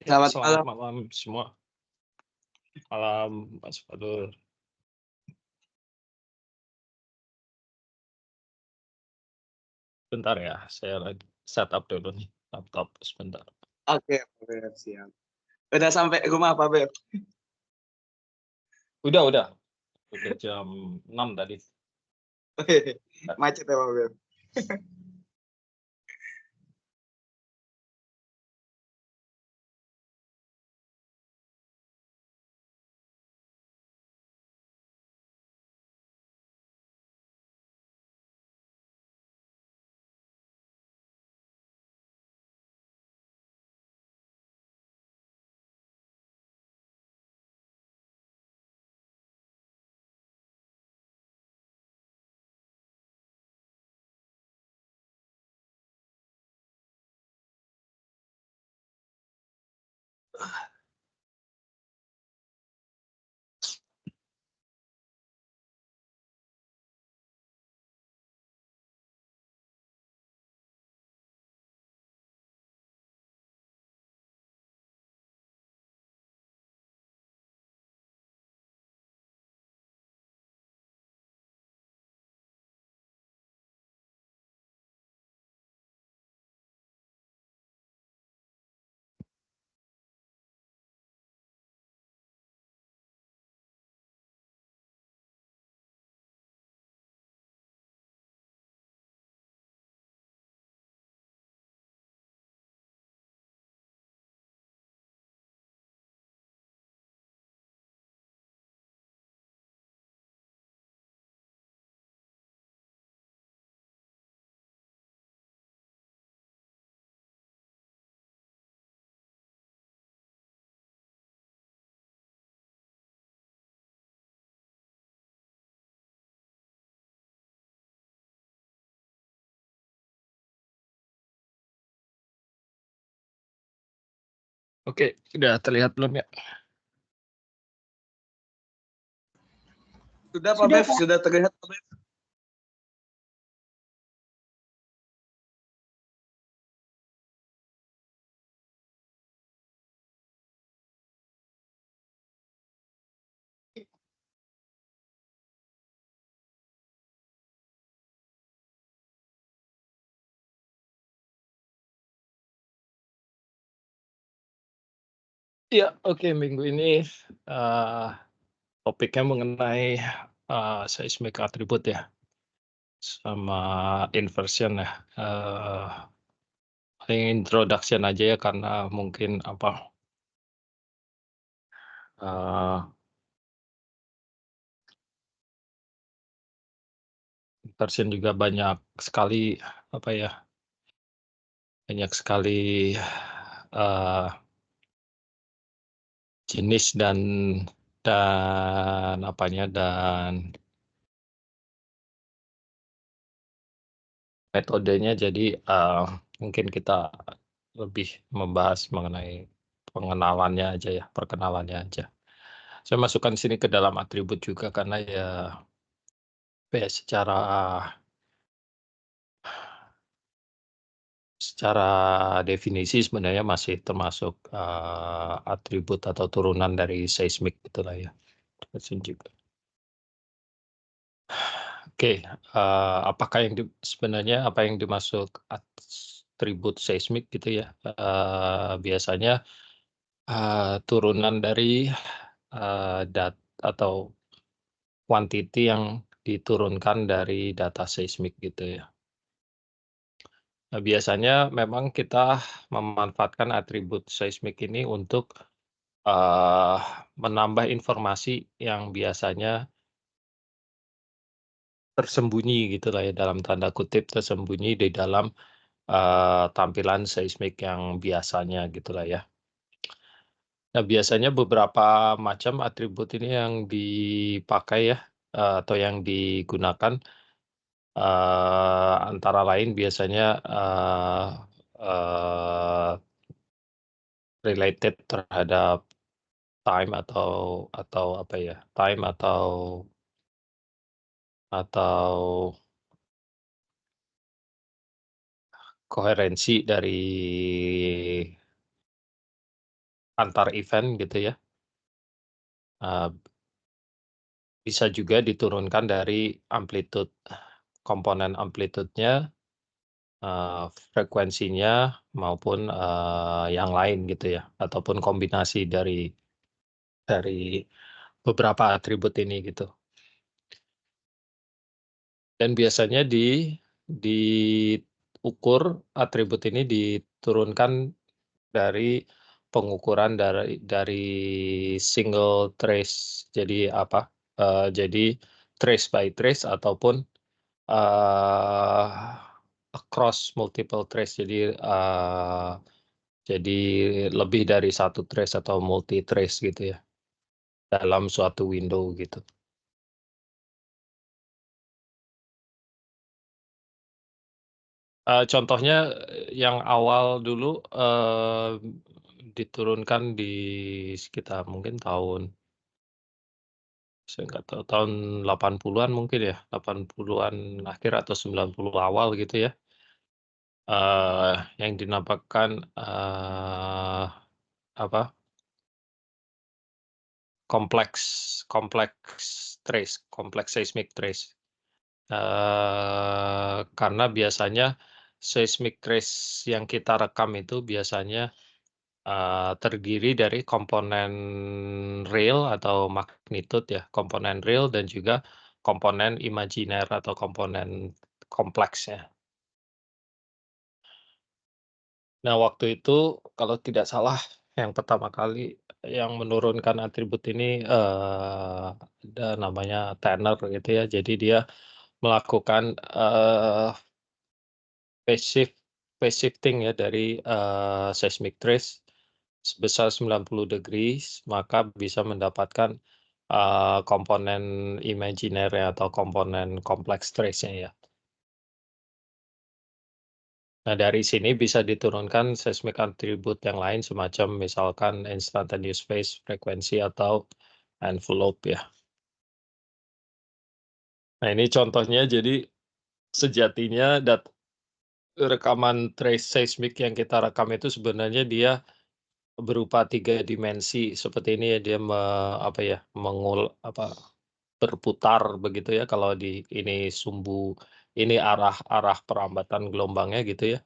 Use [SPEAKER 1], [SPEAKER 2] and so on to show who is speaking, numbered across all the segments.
[SPEAKER 1] Ya,
[SPEAKER 2] Selamat
[SPEAKER 1] selamat
[SPEAKER 2] malam.
[SPEAKER 1] malam semua. Malam, Mas Fadul. Bentar ya, saya lagi setup dulu nih laptop sebentar.
[SPEAKER 2] Oke, Beb, siap. Udah sampai rumah apa, Beb?
[SPEAKER 1] Udah, udah jam 6 tadi.
[SPEAKER 2] Macet apa, Beb?
[SPEAKER 1] Oke, udah terlihat belum ya?
[SPEAKER 2] Sudah, Pak,
[SPEAKER 3] Sudah,
[SPEAKER 2] Beb?
[SPEAKER 3] Pak.
[SPEAKER 2] Sudah terlihat, Pak, Beb?
[SPEAKER 1] Iya, oke, minggu ini eh, topiknya mengenai seismic attribute ya, sama inversion ya. Paling introduction aja ya karena mungkin apa eh, inversion juga banyak sekali apa ya, banyak sekali eh, jenis dan apanya dan metodenya. Jadi mungkin kita lebih membahas mengenai pengenalannya aja ya, perkenalannya aja. Saya masukkan sini ke dalam atribut juga karena ya, apa ya, secara definisi sebenarnya masih termasuk atribut atau turunan dari seismik itulah ya. Terus juga. Oke, apakah yang sebenarnya apa yang dimaksud atribut seismik gitu ya? Biasanya turunan dari dat atau quantity yang diturunkan dari data seismik gitu ya. Nah, biasanya memang kita memanfaatkan atribut seismik ini untuk uh, menambah informasi yang biasanya tersembunyi gitu lah ya, dalam tanda kutip tersembunyi di dalam tampilan seismik yang biasanya gitulah ya. Nah, biasanya beberapa macam atribut ini yang dipakai ya, atau yang digunakan, antara lain biasanya uh, related terhadap time atau apa ya, time atau koherensi dari antar event gitu ya. Bisa juga diturunkan dari amplitude, komponen amplitude-nya, frekuensinya maupun, yang lain gitu ya, ataupun kombinasi dari beberapa atribut ini gitu. Dan biasanya diukur atribut ini diturunkan dari pengukuran dari single trace. Jadi apa, jadi trace by trace ataupun, eee, across multiple trace. Jadi lebih dari satu trace atau multi trace gitu ya, dalam suatu window gitu. Contohnya, yang awal dulu, diturunkan di sekitar mungkin saya nggak tahu, tahun 80-an mungkin ya, 80-an akhir atau 90 awal gitu ya, yang dinamakan, apa, kompleks kompleks trace, kompleks seismic trace. Karena biasanya seismic trace yang kita rekam itu biasanya, terdiri dari komponen real atau magnitude ya, komponen real dan juga komponen imajiner atau komponen kompleksnya. Nah, waktu itu kalau tidak salah yang pertama kali yang menurunkan atribut ini, ada namanya Tanner gitu ya. Jadi dia melakukan, phase shifting ya dari, seismic trace sebesar 90 degrees, maka bisa mendapatkan, komponen imajiner atau komponen kompleks trace-nya ya. Nah, dari sini bisa diturunkan seismic attribute yang lain semacam misalkan instantaneous phase, frekuensi, atau envelope ya. Nah, ini contohnya jadi sejatinya rekaman trace seismik yang kita rekam itu sebenarnya dia berupa 3 dimensi seperti ini ya, dia apa ya, berputar begitu ya kalau di ini ini arah arah perambatan gelombangnya gitu ya.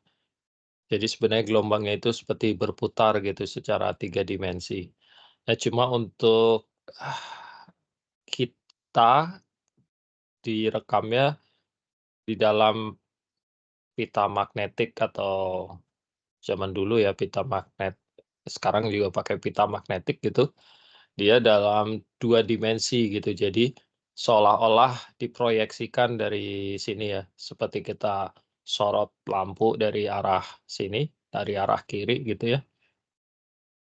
[SPEAKER 1] Jadi sebenarnya gelombangnya itu seperti berputar gitu secara 3 dimensi. Nah, cuma untuk, ah, kita direkamnya di dalam pita magnetik atau zaman dulu ya pita magnet, sekarang juga pakai pita magnetik gitu. Dia dalam 2 dimensi gitu. Jadi seolah-olah diproyeksikan dari sini ya, seperti kita sorot lampu dari arah sini, dari arah kiri gitu ya.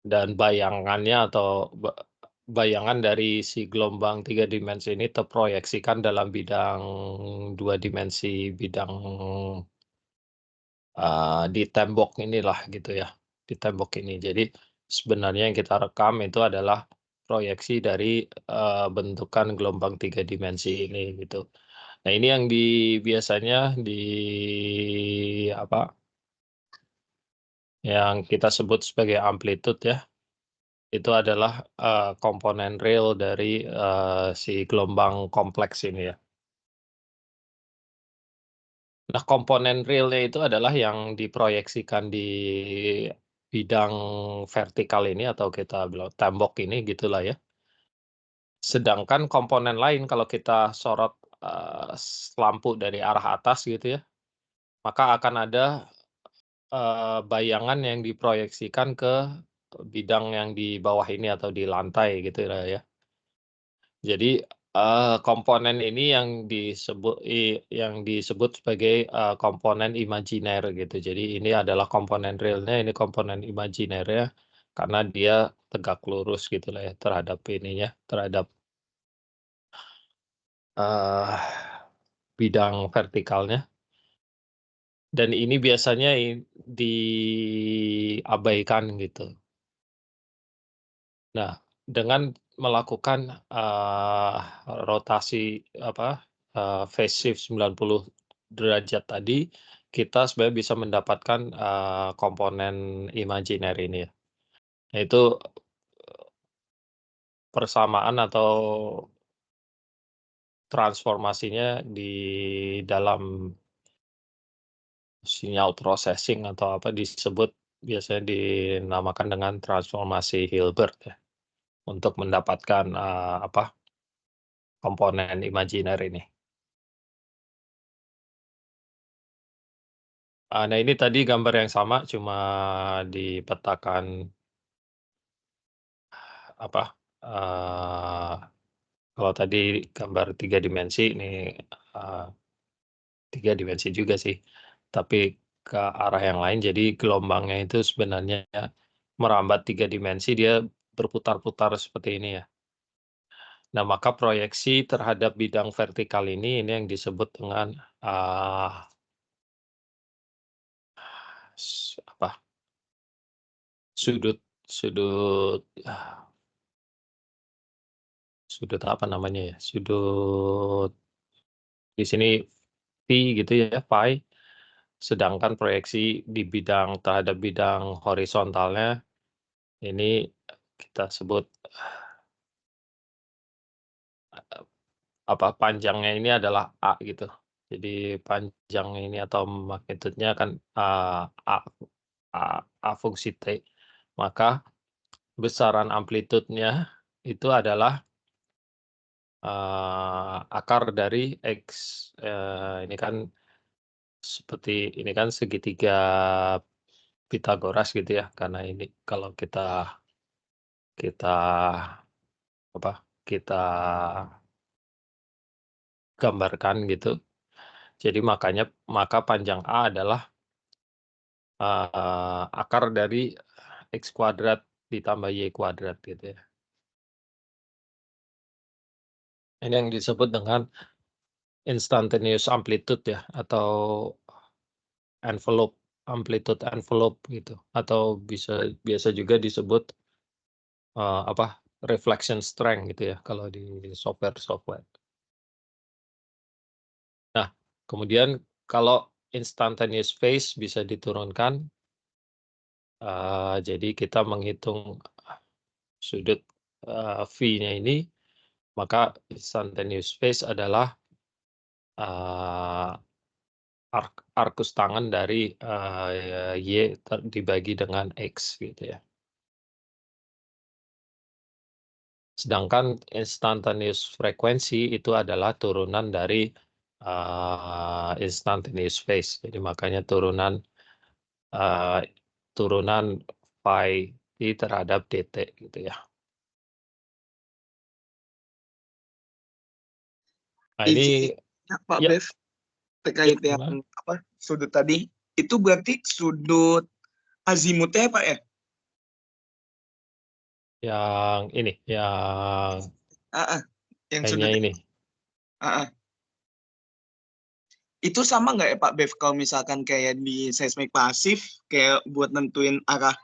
[SPEAKER 1] Dan bayangannya atau bayangan dari si gelombang 3 dimensi ini terproyeksikan dalam bidang 2 dimensi, di tembok inilah gitu ya, di tembok ini. Jadi sebenarnya yang kita rekam itu adalah proyeksi dari, bentukan gelombang 3 dimensi ini gitu. Nah, ini yang biasanya apa, yang kita sebut sebagai amplitude ya. Itu adalah, komponen real dari, si gelombang kompleks ini ya. Nah, komponen realnya itu adalah yang diproyeksikan di bidang vertikal ini atau kita bilang tembok ini gitulah ya. Sedangkan komponen lain kalau kita sorot, lampu dari arah atas gitu ya, maka akan ada, bayangan yang diproyeksikan ke bidang yang di bawah ini atau di lantai gitulah ya. Jadi, komponen ini yang disebut sebagai, komponen imajiner gitu. Jadi ini adalah komponen realnya, ini komponen imajinernya, karena dia tegak lurus gitulah ya terhadap ininya, terhadap, eee, bidang vertikalnya. Dan ini biasanya diabaikan gitu. Nah, dengan melakukan, rotasi apa, phase shift 90 derajat tadi, kita sebenarnya bisa mendapatkan, komponen imajiner ini ya. Itu persamaan atau transformasinya di dalam sinyal processing atau apa disebut biasanya dinamakan dengan transformasi Hilbert ya, untuk mendapatkan, apa, komponen imajiner ini. Nah ini tadi gambar yang sama cuma dipetakan apa, kalau tadi gambar 3 dimensi ini, 3 dimensi juga sih, tapi ke arah yang lain. Jadi gelombangnya itu sebenarnya merambat 3 dimensi, dia berputar-putar seperti ini ya. Nah, maka proyeksi terhadap bidang vertikal ini yang disebut dengan, apa, sudut sudut sudut apa namanya ya, sudut di sini pi gitu ya, pi, sedangkan proyeksi di bidang terhadap bidang horizontalnya ini kita sebut, apa, panjangnya ini adalah A gitu. Jadi panjang ini atau magnitude-nya kan, A A A fungsi T, maka besaran amplitudenya itu adalah, akar dari X, ini kan ini kan segitiga Pitagoras gitu ya, karena ini kalau kita kita apa, kita gambarkan gitu. Jadi maka panjang A adalah, akar dari X kuadrat ditambah Y kuadrat gitu ya. Ini yang disebut dengan instantaneous amplitude ya, atau amplitude envelope gitu, atau biasa juga disebut, apa, reflection strength gitu ya kalau di software. Nah, kemudian kalau instantaneous phase bisa diturunkan, jadi kita menghitung sudut, V-nya ini, maka instantaneous phase adalah, eee, arcus tangan dari, Y dibagi dengan X gitu ya. Sedangkan instantaneous frekuensi itu adalah turunan dari, instantaneous phase. Jadi makanya turunan phi I terhadap dt gitu ya. Nah ini
[SPEAKER 2] Izinnya Pak
[SPEAKER 1] ya
[SPEAKER 2] Bev terkait yang
[SPEAKER 1] gimana?
[SPEAKER 2] apa sudut tadi itu berarti sudut azimutnya Pak ya?
[SPEAKER 1] Yang ini, yang
[SPEAKER 2] Ah, yang
[SPEAKER 1] kayaknya
[SPEAKER 2] sudut
[SPEAKER 1] ini.
[SPEAKER 2] itu sama nggak ya Pak Bev kalau misalkan kayak di seismik pasif kayak buat nentuin arah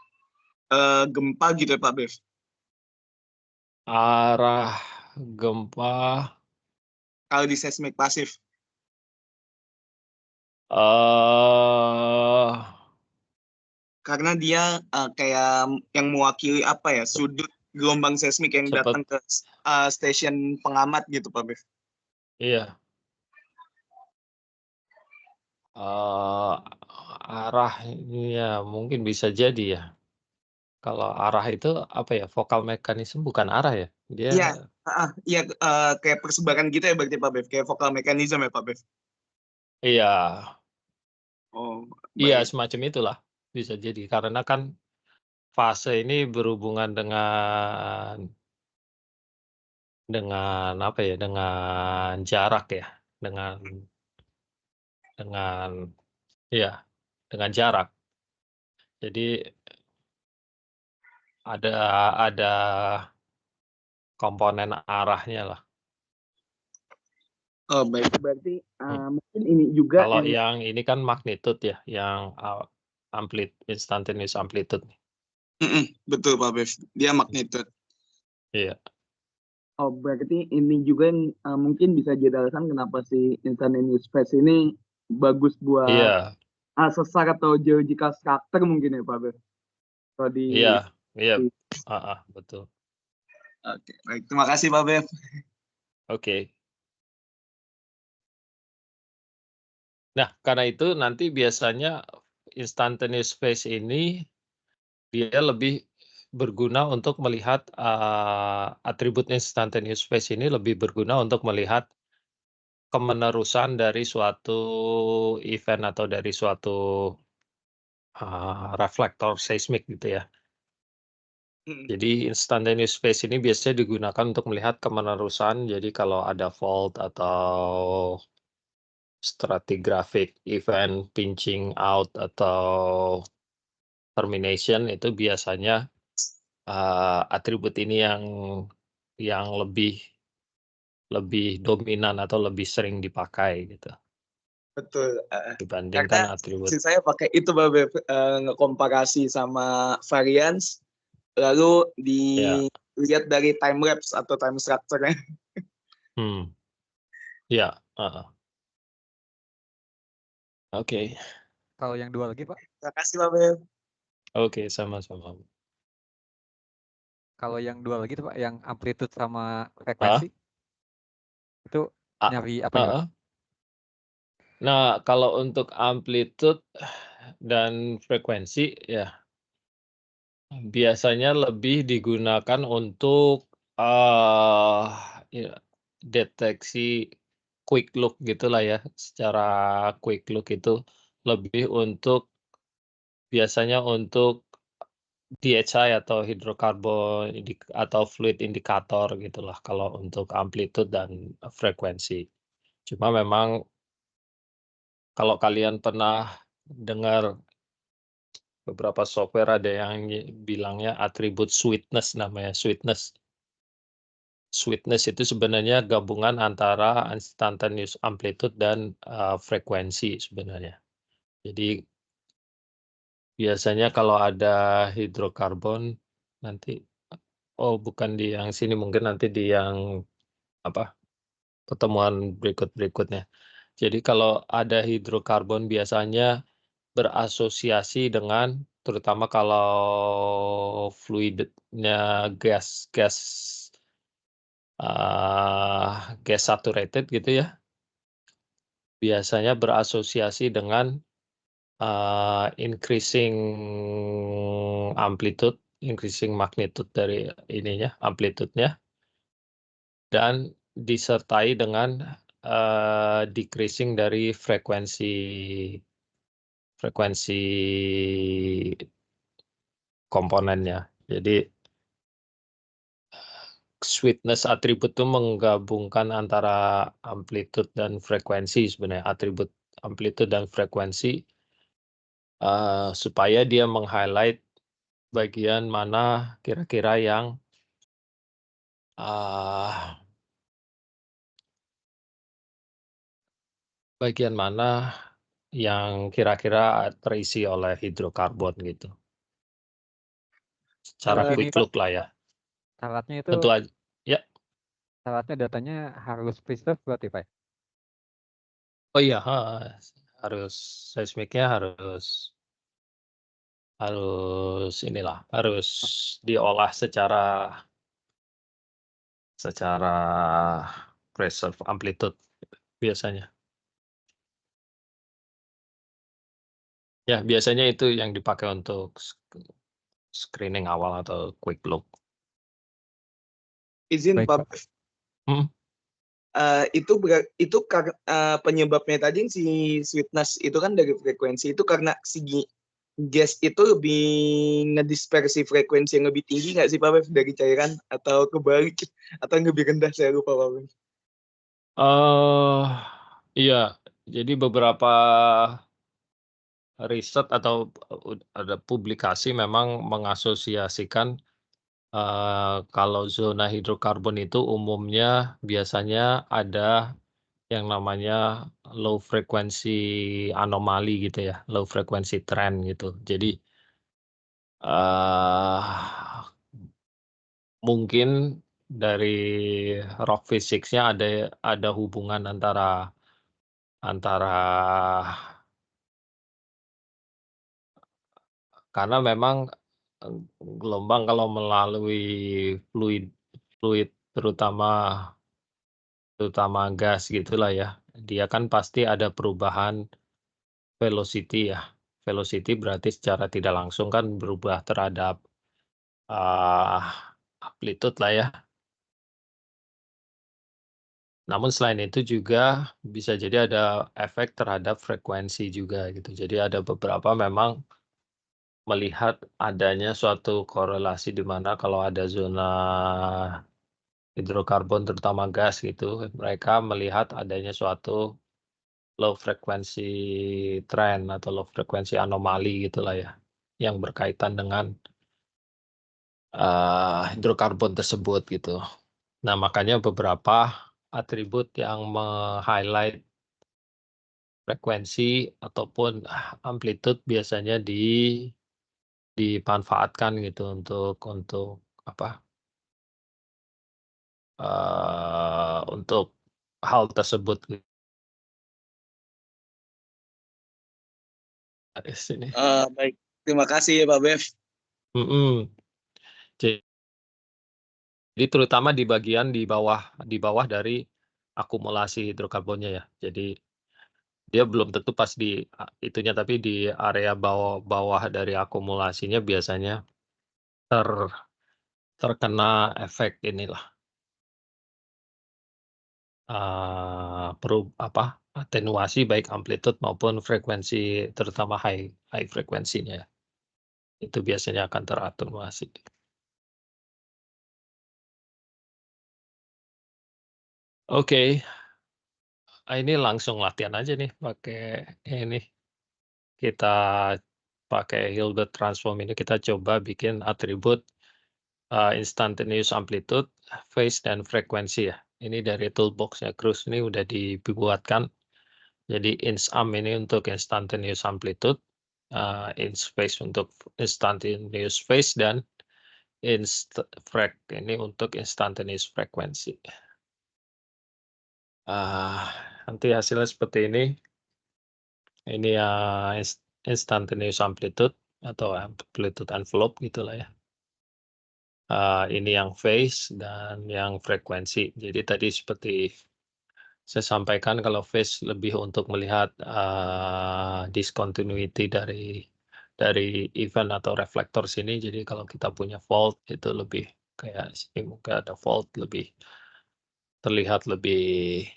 [SPEAKER 2] gempa gitu ya Pak Bev?
[SPEAKER 1] Arah gempa,
[SPEAKER 2] Kalau di seismik pasif
[SPEAKER 1] eee,
[SPEAKER 2] karena dia kayak yang mewakili apa ya sudut gelombang seismik yang
[SPEAKER 1] cepet
[SPEAKER 2] datang ke stasiun pengamat gitu Pak Bev.
[SPEAKER 1] iya, arahnya mungkin bisa jadi ya. Kalau arah itu apa ya, vokal mekanisme bukan arah ya? Dia
[SPEAKER 2] Iya, iya kayak persebaran gitu ya berarti Pak Bev, kayak vokal mekanisme ya Pak Bev.
[SPEAKER 1] iya
[SPEAKER 2] Oh,
[SPEAKER 1] iya
[SPEAKER 2] baik.
[SPEAKER 1] semacam itulah, bisa jadi. Karena kan fase ini berhubungan dengan apa ya, dengan jarak ya, dengan iya, dengan jarak. Jadi ada komponen arahnya lah.
[SPEAKER 2] Oh, baik. Berarti
[SPEAKER 1] Hmm.
[SPEAKER 2] mungkin ini juga
[SPEAKER 1] Kalau
[SPEAKER 2] yang
[SPEAKER 1] yang ini kan magnitude ya, yang instantaneous amplitude.
[SPEAKER 2] betul Pak Bev, dia magnitude.
[SPEAKER 1] Iya
[SPEAKER 2] Oh, berarti ini juga yang mungkin bisa jadi alasan kenapa si instantaneous phase ini bagus buat
[SPEAKER 1] iya
[SPEAKER 2] sesar atau geological structure mungkin ya Pak Bev. Kalau di
[SPEAKER 1] iya Iya, betul.
[SPEAKER 2] Oke, baik. Terima kasih Pak Bev.
[SPEAKER 1] Oke. Nah, karena itu nanti biasanya instantaneous phase ini dia lebih berguna untuk melihat, atribut instantaneous phase ini lebih berguna untuk melihat kemenerusan dari suatu event atau dari suatu, reflektor seismik gitu ya.
[SPEAKER 2] Mhm.
[SPEAKER 1] Jadi instantaneous phase ini biasanya digunakan untuk melihat kemenerusan, jadi kalau ada fault atau stratigraphic event, pinching out, atau termination itu biasanya, atribut ini yang lebih dominan atau lebih sering dipakai gitu,
[SPEAKER 2] Betul, karena
[SPEAKER 1] dibandingkan atribut.
[SPEAKER 2] istri saya pakai itu Mbak Bev, ngekomparasi sama variance, lalu
[SPEAKER 1] Ya,
[SPEAKER 2] dilihat dari time lapse atau time structure-nya.
[SPEAKER 1] hmm, ya, oke.
[SPEAKER 3] Kalau yang dua lagi Pak,
[SPEAKER 2] Terima kasih Mbak Bev.
[SPEAKER 1] Oke, sama-sama.
[SPEAKER 3] kalau yang dua lagi tuh Pak, yang amplitude sama
[SPEAKER 1] Hah?
[SPEAKER 3] frekuensi, itu
[SPEAKER 1] A
[SPEAKER 3] nyari apa nih Pak?
[SPEAKER 1] heeh. Nah, kalau untuk amplitude dan frekuensi ya biasanya lebih digunakan untuk, ya deteksi quick look gitulah ya, secara quick look itu lebih untuk biasanya untuk DHI atau hidrokarbon atau fluid indikator gitulah kalau untuk amplitude dan frekuensi. Cuma memang kalau kalian pernah dengar beberapa software ada yang bilangnya atribut sweetness namanya, sweetness. Sweetness itu sebenarnya gabungan antara instantaneous amplitude dan, frekuensi sebenarnya. Jadi biasanya kalau ada hidrokarbon nanti oh bukan di yang sini, mungkin nanti di yang, apa, pertemuan berikutnya. Jadi kalau ada hidrokarbon biasanya berasosiasi dengan terutama kalau fluidnya gas gas saturated gitu ya, biasanya berasosiasi dengan, increasing amplitude, increasing magnitude dari ininya, amplitude-nya, dan disertai dengan, decreasing dari frekuensi komponennya. Jadi sweetness atribut itu menggabungkan antara amplitude dan frekuensi sebenarnya, atribut amplitude dan frekuensi, supaya dia meng-highlight bagian mana kira-kira yang, bagian mana yang kira-kira terisi oleh hidrokarbon gitu. Secara
[SPEAKER 3] Berarti ini
[SPEAKER 1] quick
[SPEAKER 3] Pak,
[SPEAKER 1] look lah ya.
[SPEAKER 3] syaratnya itu
[SPEAKER 1] Tentu aja ya.
[SPEAKER 3] syaratnya datanya harus preserve berarti Pak?
[SPEAKER 1] Oh iya, harus seismiknya harus harus inilah, harus diolah secara preserve amplitude biasanya. Ya, biasanya itu yang dipakai untuk screening awal atau quick look.
[SPEAKER 2] Izin
[SPEAKER 3] Baik
[SPEAKER 2] Pak
[SPEAKER 3] Pak.
[SPEAKER 2] Bev,
[SPEAKER 1] Mhm.
[SPEAKER 2] itu penyebabnya tadi si sweetness itu kan dari frekuensi itu karena gas itu lebih ngedispersi frekuensi yang lebih tinggi nggak sih Pak Bev dari cairan atau kebalik atau yang lebih rendah, saya lupa Pak Bev.
[SPEAKER 1] Iya, jadi beberapa riset atau ada publikasi memang mengasosiasikan, kalau zona hidrokarbon itu umumnya biasanya ada yang namanya low frequency anomali gitu ya, low frequency trend gitu. Jadi, mungkin dari rock physics-nya ada hubungan antara antara karena memang gelombang kalau melalui fluid fluid terutama gas gitulah ya, dia kan pasti ada perubahan velocity ya. Velocity berarti secara tidak langsung kan berubah terhadap, amplitude lah ya. Namun selain itu juga bisa jadi ada efek terhadap frekuensi juga gitu. Jadi ada beberapa memang melihat adanya suatu korelasi di mana kalau ada zona hidrokarbon terutama gas gitu, mereka melihat adanya suatu low frequency trend atau low frequency anomali gitulah ya, yang berkaitan dengan, hidrokarbon tersebut gitu. Nah, makanya beberapa atribut yang highlight frekuensi ataupun amplitude biasanya dimanfaatkan gitu untuk apa, untuk hal tersebut gitu. Di sini.
[SPEAKER 2] Baik, terima kasih ya Pak Bev.
[SPEAKER 1] Mhm. Jadi terutama di bagian di bawah dari akumulasi hidrokarbonnya ya. Jadi dia belum tentu pas di itunya, tapi di area bawah dari akumulasinya biasanya ter terkena efek inilah, atenuasi baik amplitude maupun frekuensi terutama high frekuensinya ya. Itu biasanya akan teratenuasi. Oke, ini langsung latihan aja nih pakai ini, kita pakai Hilbert transform ini kita coba bikin atribut, instantaneous amplitude, phase, dan frekuensi ya. Ini dari toolbox-nya Cruise ini udah dibuatkan. Jadi insam ini untuk instantaneous amplitude, inspace untuk instantaneous phase, dan frec ini untuk instantaneous frekuensi. Nanti hasilnya seperti ini. Ini ya instantaneous amplitude atau amplitude envelope gitulah ya. Ini yang phase dan yang frekuensi. Jadi tadi seperti saya sampaikan kalau phase lebih untuk melihat, discontinuity dari event atau reflektor sini. Jadi kalau kita punya fault itu lebih kayak sini mungkin ada fault lebih terlihat lebih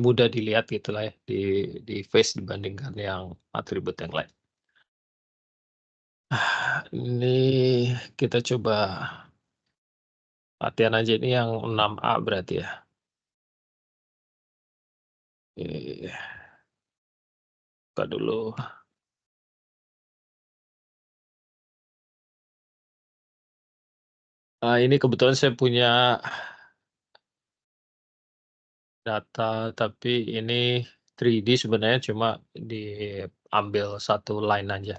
[SPEAKER 1] mudah dilihat gitulah ya di phase dibandingkan yang atribut yang lain. Ini kita coba latihan aja, ini yang 6A berarti ya. Buka dulu. Ini kebetulan saya punya data, tapi ini 3D sebenarnya cuma diambil satu line aja.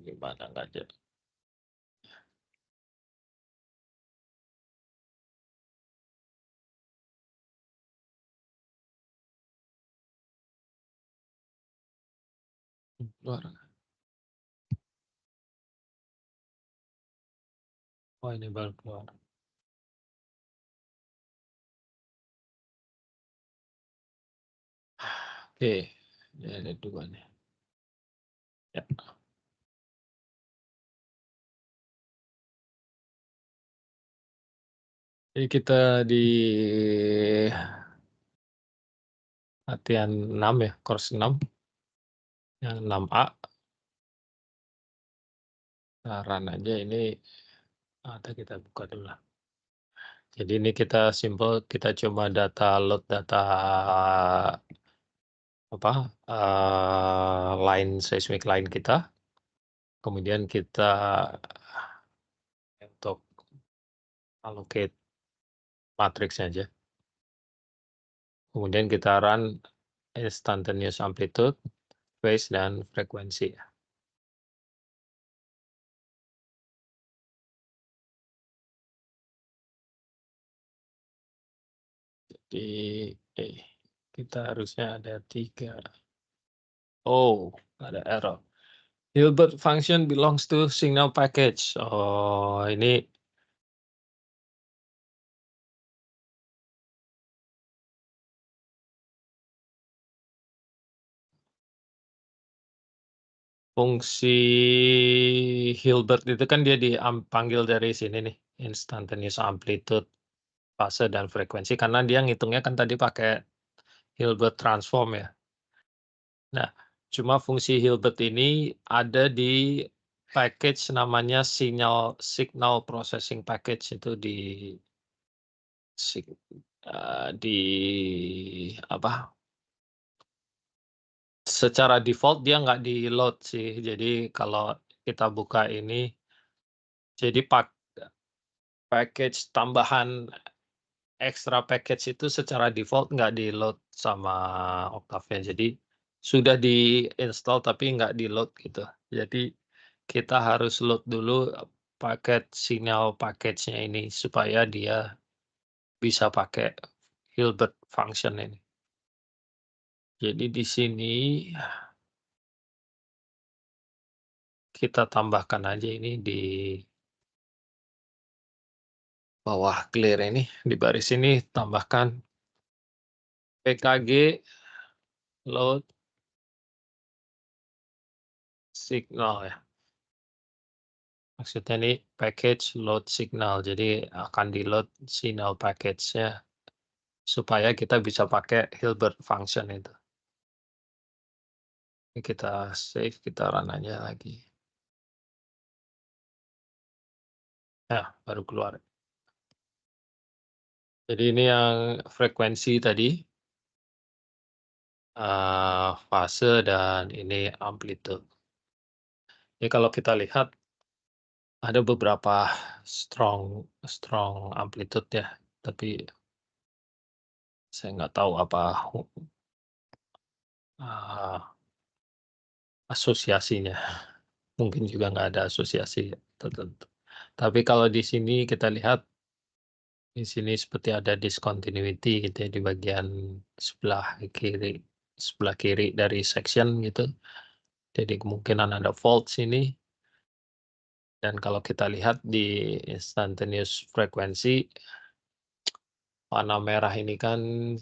[SPEAKER 1] Gimana nggak jadi. Keluar. Oh, ini baru keluar. Oke, ini ada dua nih. Ya. Jadi kita di latihan 6 ya, course 6. Yang 6A. Run aja ini, atau kita buka dulu lah. Jadi ini kita simple, kita coba load data line seismic line kita. Kemudian kita untuk allocate matrix aja. Kemudian kita run instantaneous amplitude, phase, dan frekuensi. Jadi Kita harusnya ada 3. Oh, ada error. Hilbert function belongs to signal package. Oh, ini fungsi Hilbert itu kan dia dipanggil dari sini nih, instantaneous amplitude, fase, dan frekuensi, karena dia ngitungnya kan tadi pakai Hilbert transform ya. Nah, cuma fungsi Hilbert ini ada di package namanya signal processing package, itu di apa? Secara default dia nggak di-load sih. Jadi kalau kita buka ini, jadi package tambahan extra package itu secara default nggak di-load sama Octave-nya. Jadi sudah di-install tapi nggak di-load gitu. Jadi kita harus load dulu paket signal package-nya ini supaya dia bisa pakai Hilbert function ini. Jadi di sini kita tambahkan aja ini di bawah clear ini, di baris ini tambahkan PKG load signal ya. Maksudnya ini package load signal. Jadi akan di-load signal package-nya supaya kita bisa pakai Hilbert function itu. Ini kita save, kita run aja lagi. Nah, baru keluar. Jadi ini yang frekuensi tadi, fase, dan ini amplitude. Ini kalau kita lihat ada beberapa strong amplitude ya, tapi saya nggak tahu apa asosiasinya. Mungkin juga nggak ada asosiasi tertentu. Tapi kalau di sini kita lihat, di sini seperti ada discontinuity gitu ya di bagian sebelah kiri dari section gitu. Jadi kemungkinan ada fault sini. Dan kalau kita lihat di instantaneous frekuensi, warna merah ini kan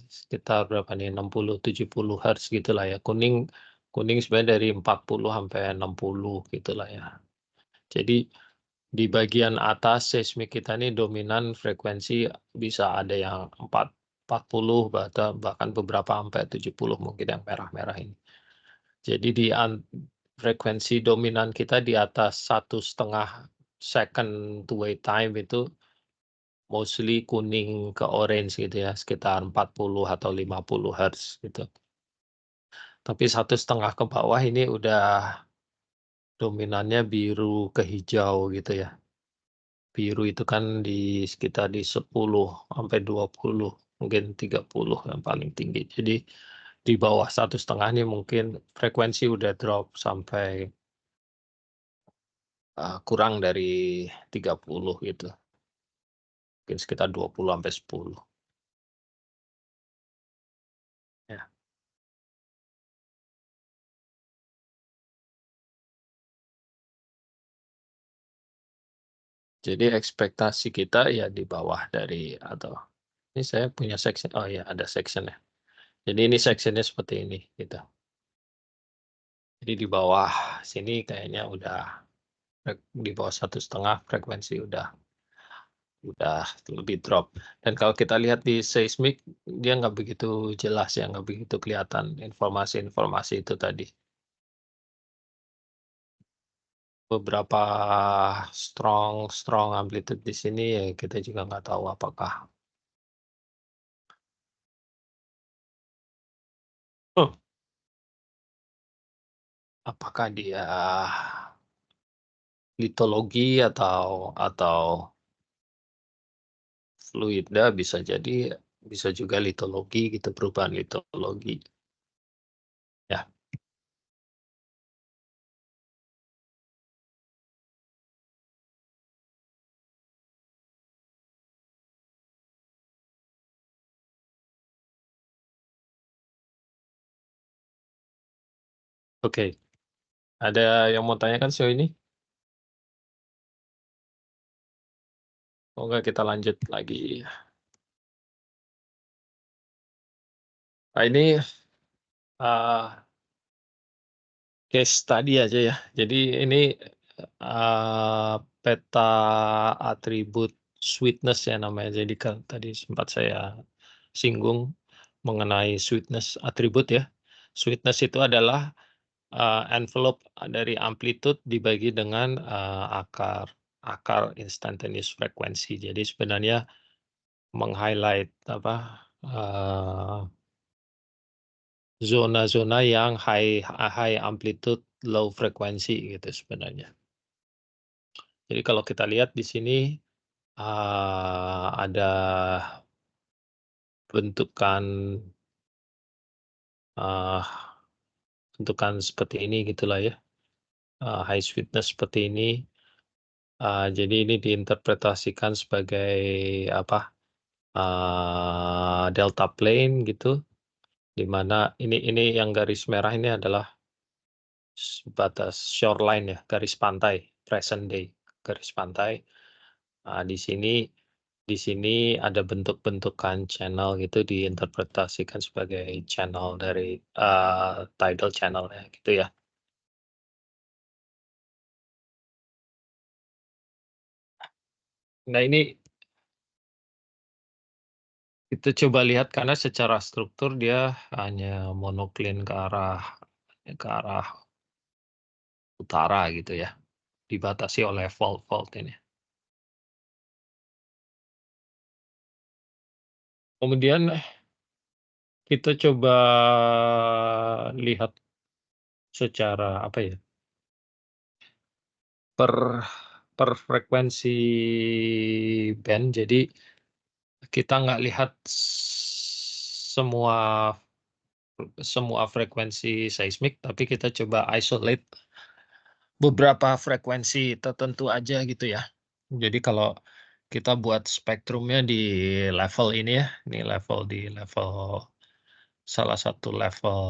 [SPEAKER 1] sekitar berapa nih, 60-70 Hz gitulah ya. Kuning sebenarnya dari 40 sampai 60 gitulah ya. Jadi di bagian atas seismik kita ini dominan frekuensi bisa ada yang 40 bahkan beberapa sampai 70 mungkin yang merah-merah ini. Jadi frekuensi dominan kita di atas 1,5 second to wait time itu mostly kuning ke orange gitu ya, sekitar 40 atau 50 Hz gitu. Tapi 1,5 ke bawah ini udah dominannya biru ke hijau gitu ya. Biru itu kan di sekitar di 10 sampai 20, mungkin 30 yang paling tinggi. Jadi di bawah 1,5 ini mungkin frekuensi udah drop sampai kurang dari 30 gitu. Mungkin sekitar 20 sampai 10. Ya. Jadi ekspektasi kita ya di bawah dari, atau ini saya punya section, oh ya ada section ya. Jadi ini sectionnya seperti ini gitu. Jadi di bawah sini kayaknya udah di bawah 1,5 frekuensi udah lebih drop. Dan kalau kita lihat di seismik dia nggak begitu jelas ya, nggak begitu kelihatan informasi-informasi itu tadi. Beberapa strong amplitude di sini ya kita juga nggak tahu apakah apakah dia litologi atau fluida, bisa jadi, bisa juga litologi gitu, perubahan litologi. Ya. Oke. Ada yang mau tanyakan sejauh ini? Oh enggak, kita lanjut lagi. Nah, ini case study aja ya. Jadi ini peta atribut sweetness ya namanya. Jadi kan tadi sempat saya singgung mengenai sweetness atribut ya. Sweetness itu adalah envelope dari amplitude dibagi dengan akar instantaneous frekuensi. Jadi sebenarnya meng-highlight zona-zona yang high amplitude, low frekuensi gitu sebenarnya. Jadi kalau kita lihat di sini ada bentukan bentukan seperti ini gitulah ya, high sweetness seperti ini. Jadi ini diinterpretasikan sebagai delta plane gitu, di mana ini yang garis merah ini adalah batas shoreline ya, garis pantai, present day, garis pantai. Di sini ada bentuk-bentukan channel gitu diinterpretasikan sebagai channel dari tidal channel ya gitu ya. Nah ini kita coba lihat karena secara struktur dia hanya monocline ke arah utara gitu ya, dibatasi oleh fault ini. Kemudian kita coba lihat secara per frekuensi band. Jadi kita nggak lihat semua frekuensi seismik, tapi kita coba isolate beberapa frekuensi tertentu aja gitu ya. Jadi kalau kita buat spektrumnya di level ini ya, ini level salah satu level,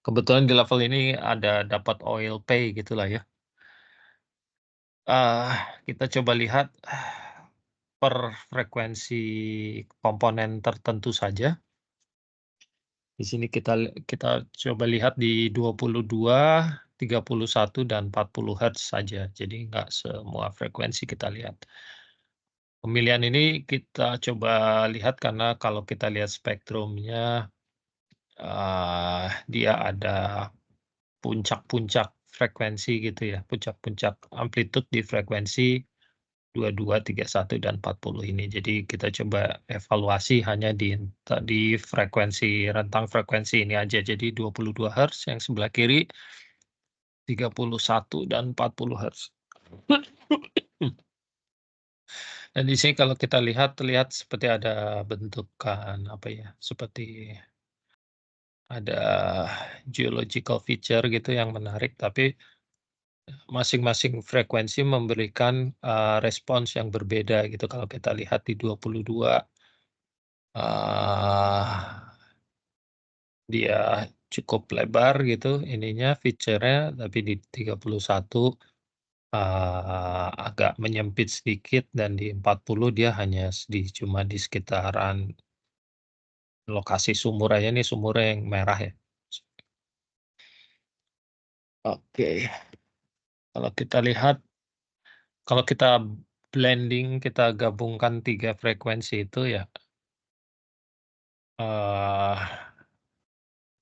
[SPEAKER 1] kebetulan di level ini ada dapat oil pay gitulah ya. Kita coba lihat per frekuensi komponen tertentu saja. Di sini kita coba lihat di 22, 31, dan 40 hertz saja. Jadi nggak semua frekuensi kita lihat. Pemilihan ini kita coba lihat karena kalau kita lihat spektrumnya, dia ada puncak-puncak frekuensi gitu ya, puncak-puncak amplitude di frekuensi 22, 31, dan 40 ini. Jadi kita coba evaluasi hanya di frekuensi, rentang frekuensi ini aja. Jadi 22 hertz yang sebelah kiri, 31 dan 40 hertz. Dan di sini kalau kita terlihat seperti ada bentukan seperti ada geological feature gitu yang menarik, tapi masing-masing frekuensi memberikan respons yang berbeda gitu. Kalau kita lihat di 22, dia cukup lebar gitu ininya feature-nya, tapi di 31 agak menyempit sedikit, dan di 40 dia hanya cuma di sekitaran lokasi sumur aja, nih sumurnya yang merah ya. Oke. Kalau kita lihat, kalau kita blending, kita gabungkan 3 frekuensi itu ya,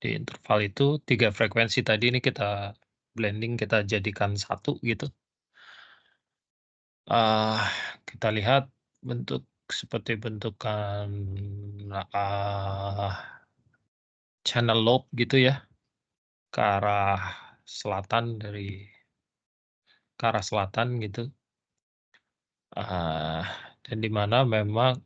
[SPEAKER 1] di interval itu 3 frekuensi tadi ini kita blending, kita jadikan satu gitu. Kita lihat seperti bentukan channel lobe gitu ya, ke arah selatan gitu. Dan di mana memang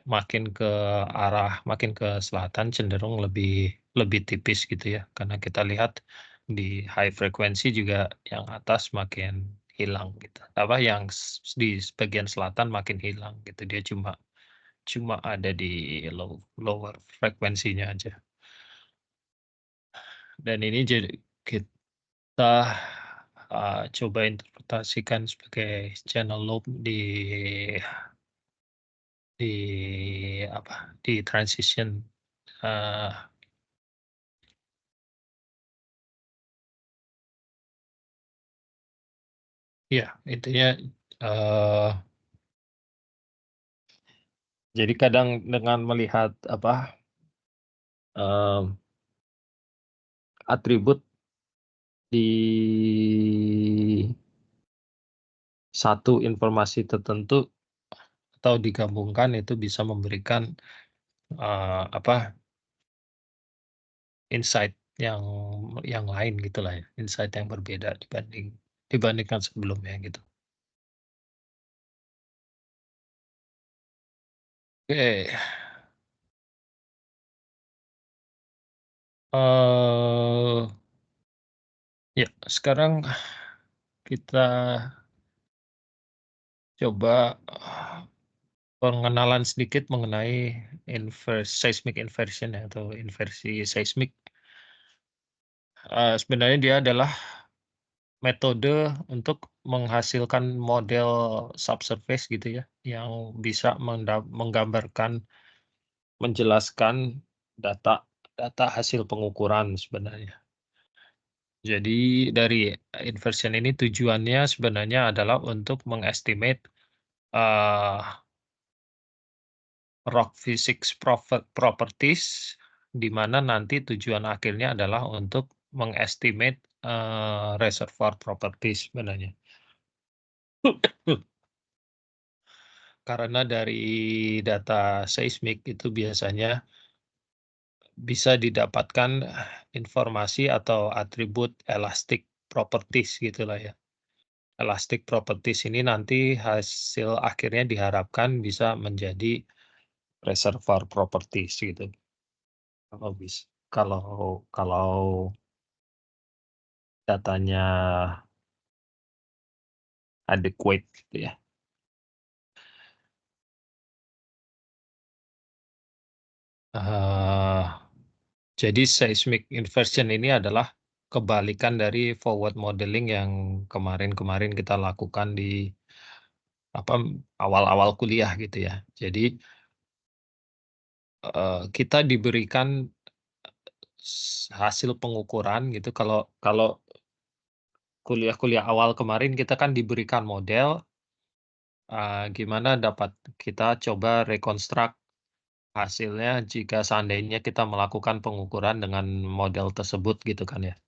[SPEAKER 1] makin ke selatan cenderung lebih tipis gitu ya, karena kita lihat di high frekuensi juga yang atas makin hilang gitu. Yang di bagian selatan makin hilang gitu, dia cuma ada di lower frekuensinya aja. Dan ini jadi kita coba interpretasikan sebagai channel loop di di transition. Ya, intinya jadi kadang dengan melihat atribut di satu informasi tertentu atau digabungkan itu bisa memberikan insight yang lain gitulah ya, insight yang berbeda dibandingkan sebelumnya gitu. Oke. Ya, sekarang kita coba pengenalan sedikit mengenai seismic inversion ya, atau inversi seismik. Sebenarnya dia adalah metode untuk menghasilkan model subsurface gitu ya, yang bisa menggambarkan, menjelaskan data hasil pengukuran sebenarnya. Jadi dari inversion ini tujuannya sebenarnya adalah untuk mengestimate rock physics properties, di mana nanti tujuan akhirnya adalah untuk mengestimate reservoir properties sebenarnya. Karena dari data seismik itu biasanya bisa didapatkan informasi atau atribut elastic properties gitulah ya. Elastic properties ini nanti hasil akhirnya diharapkan bisa menjadi reservoir properties gitu. Kalau datanya adequate gitu ya. Jadi seismic inversion ini adalah kebalikan dari forward modeling yang kemarin-kemarin kita lakukan di awal-awal kuliah gitu ya. Jadi kita diberikan hasil pengukuran gitu. Kalau kuliah-kuliah awal kemarin kita kan diberikan model, gimana dapat kita coba rekonstruk hasilnya jika seandainya kita melakukan pengukuran dengan model tersebut gitu kan ya.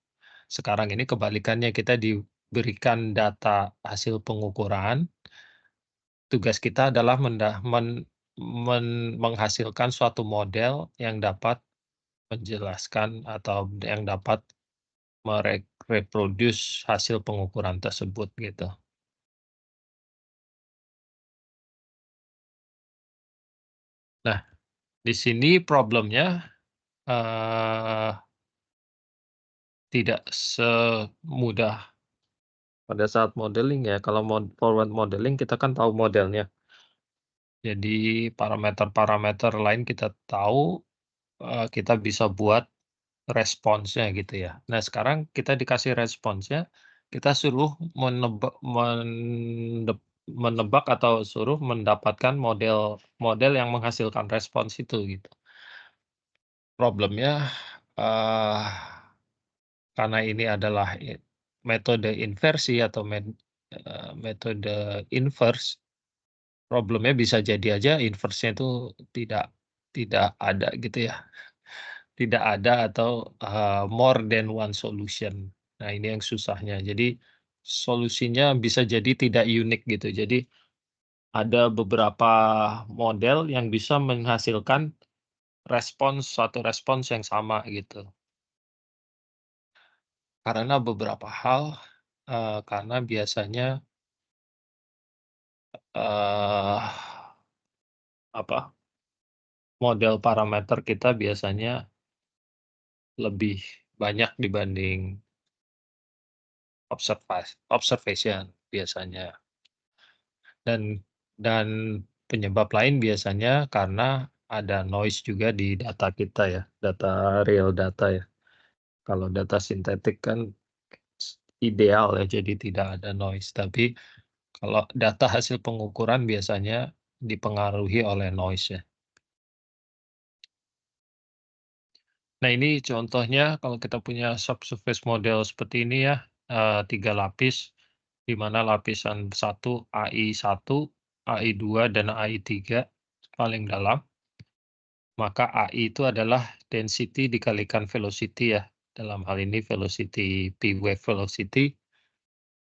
[SPEAKER 1] Sekarang ini kebalikannya, kita diberikan data hasil pengukuran, tugas kita adalah menghasilkan suatu model yang dapat menjelaskan atau yang dapat mereproduce hasil pengukuran tersebut gitu. Nah, di sini problemnya tidak semudah pada saat modeling ya. Kalau forward modeling kita kan tahu modelnya. Jadi parameter-parameter lain kita tahu, kita bisa buat responsnya gitu ya. Nah, sekarang kita dikasih responsnya, kita suruh menebak atau suruh mendapatkan model yang menghasilkan respons itu gitu. Problemnya, karena ini adalah metode inversi atau metode inverse, problemnya bisa jadi aja inverse-nya itu tidak ada gitu ya. Tidak ada atau, more than one solution. Nah, ini yang susahnya. Jadi, solusinya bisa jadi tidak unik gitu. Jadi, ada beberapa model yang bisa menghasilkan suatu respons yang sama gitu. Karena beberapa hal, karena biasanya, eee, model parameter kita biasanya lebih banyak dibanding observation biasanya. Dan penyebab lain biasanya karena ada noise juga di data kita ya, real data ya. Kalau data sintetik kan ideal ya, jadi tidak ada noise. Tapi kalau data hasil pengukuran biasanya dipengaruhi oleh noise ya. Nah ini contohnya kalau kita punya subsurface model seperti ini ya, 3 lapis, di mana lapisan 1 AI1, AI2, dan AI3 paling dalam. Maka AI itu adalah density dikalikan velocity ya, dalam hal ini velocity P wave velocity,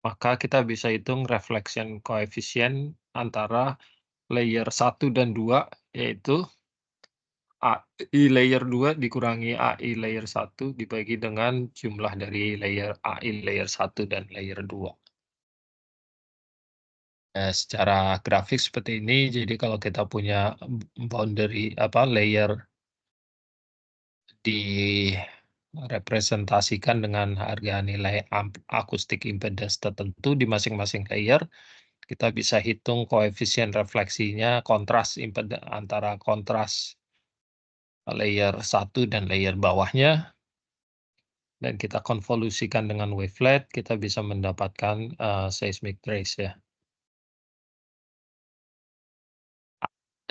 [SPEAKER 1] maka kita bisa hitung reflection coefficient antara layer 1 dan 2, yaitu AI layer 2 dikurangi AI layer 1 dibagi dengan jumlah dari layer AI layer 1 dan layer 2. Secara grafik seperti ini, jadi kalau kita punya boundary layer direpresentasikan dengan harga nilai akustik impedance tertentu di masing-masing layer, kita bisa hitung koefisien refleksinya, kontras antara kontras layer 1 dan layer bawahnya, dan kita konvolusikan dengan wavelet, kita bisa mendapatkan seismic trace ya.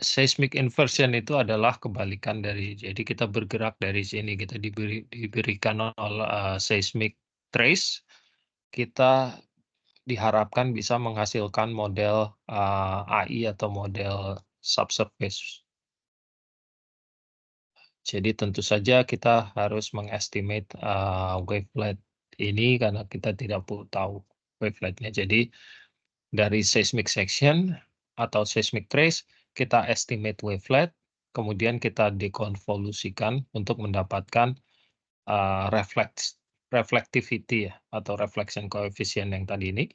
[SPEAKER 1] Seismic inversion itu adalah kebalikan dari, jadi kita bergerak dari sini, kita diberikan seismic trace, kita diharapkan bisa menghasilkan model AI atau model subsurface. Jadi tentu saja kita harus mengestimate wavelet ini karena kita tidak tahu waveletnya. Jadi dari seismic section atau seismic trace, kita estimate wavelet, kemudian kita dekonvolusikan untuk mendapatkan reflectivity ya, atau reflection coefficient yang tadi ini.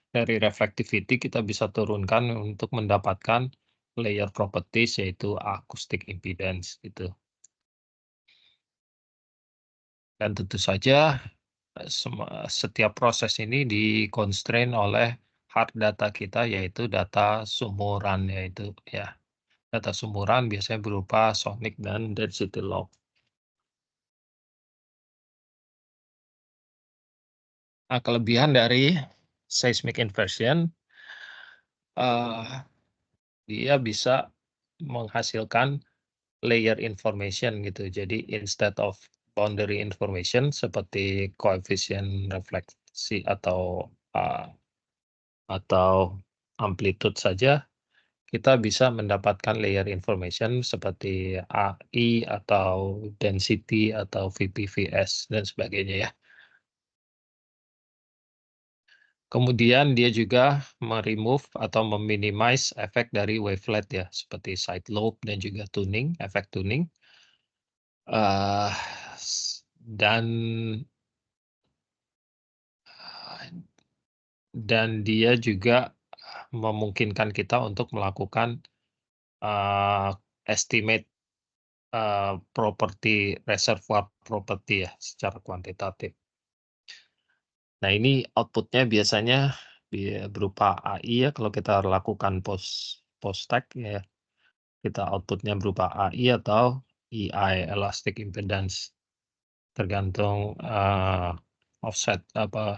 [SPEAKER 1] Dari reflectivity kita bisa turunkan untuk mendapatkan layer properties, yaitu acoustic impedance gitu. Dan tentu saja setiap proses ini di-constrain oleh hard data kita, yaitu data sumuran, yaitu ya. Data sumuran biasanya berupa sonic dan density log. Nah, kelebihan dari seismic inversion, dia bisa menghasilkan layer information gitu. Jadi instead of boundary information seperti koefisien refleksi atau amplitude saja, kita bisa mendapatkan layer information seperti AI atau density atau VPVS dan sebagainya ya. Kemudian dia juga remove atau meminimize efek dari wavelet ya, seperti side lobe dan juga tuning, efek tuning. Dan dia juga memungkinkan kita untuk melakukan estimate property, reservoir property ya, secara kuantitatif. Nah ini outputnya biasanya berupa AI ya, kalau kita lakukan post-stack ya, kita outputnya berupa AI atau EI, elastic impedance, tergantung offset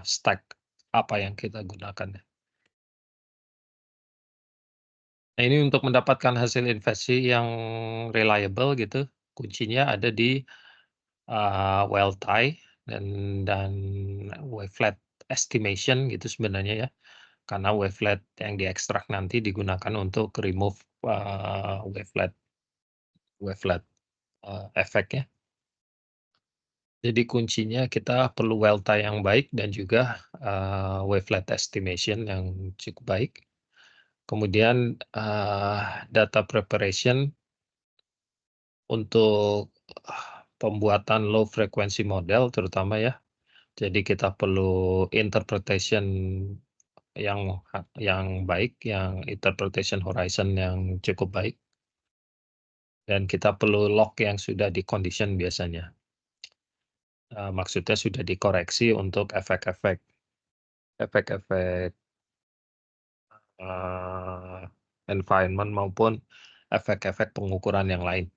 [SPEAKER 1] stack apa yang kita gunakan. Nah ini untuk mendapatkan hasil investasi yang reliable gitu, kuncinya ada di well tie dan wavelet estimation gitu sebenarnya ya. Karena wavelet yang diekstrak nanti digunakan untuk remove wavelet efeknya. Jadi kuncinya kita perlu well tie yang baik dan juga wavelet estimation yang cukup baik. Kemudian data preparation untuk pembuatan low frequency model terutama ya. Jadi kita perlu interpretation yang baik, yang interpretation horizon yang cukup baik. Dan kita perlu log yang sudah di-condition biasanya. Maksudnya sudah dikoreksi untuk efek-efek environment maupun efek-efek pengukuran yang lain.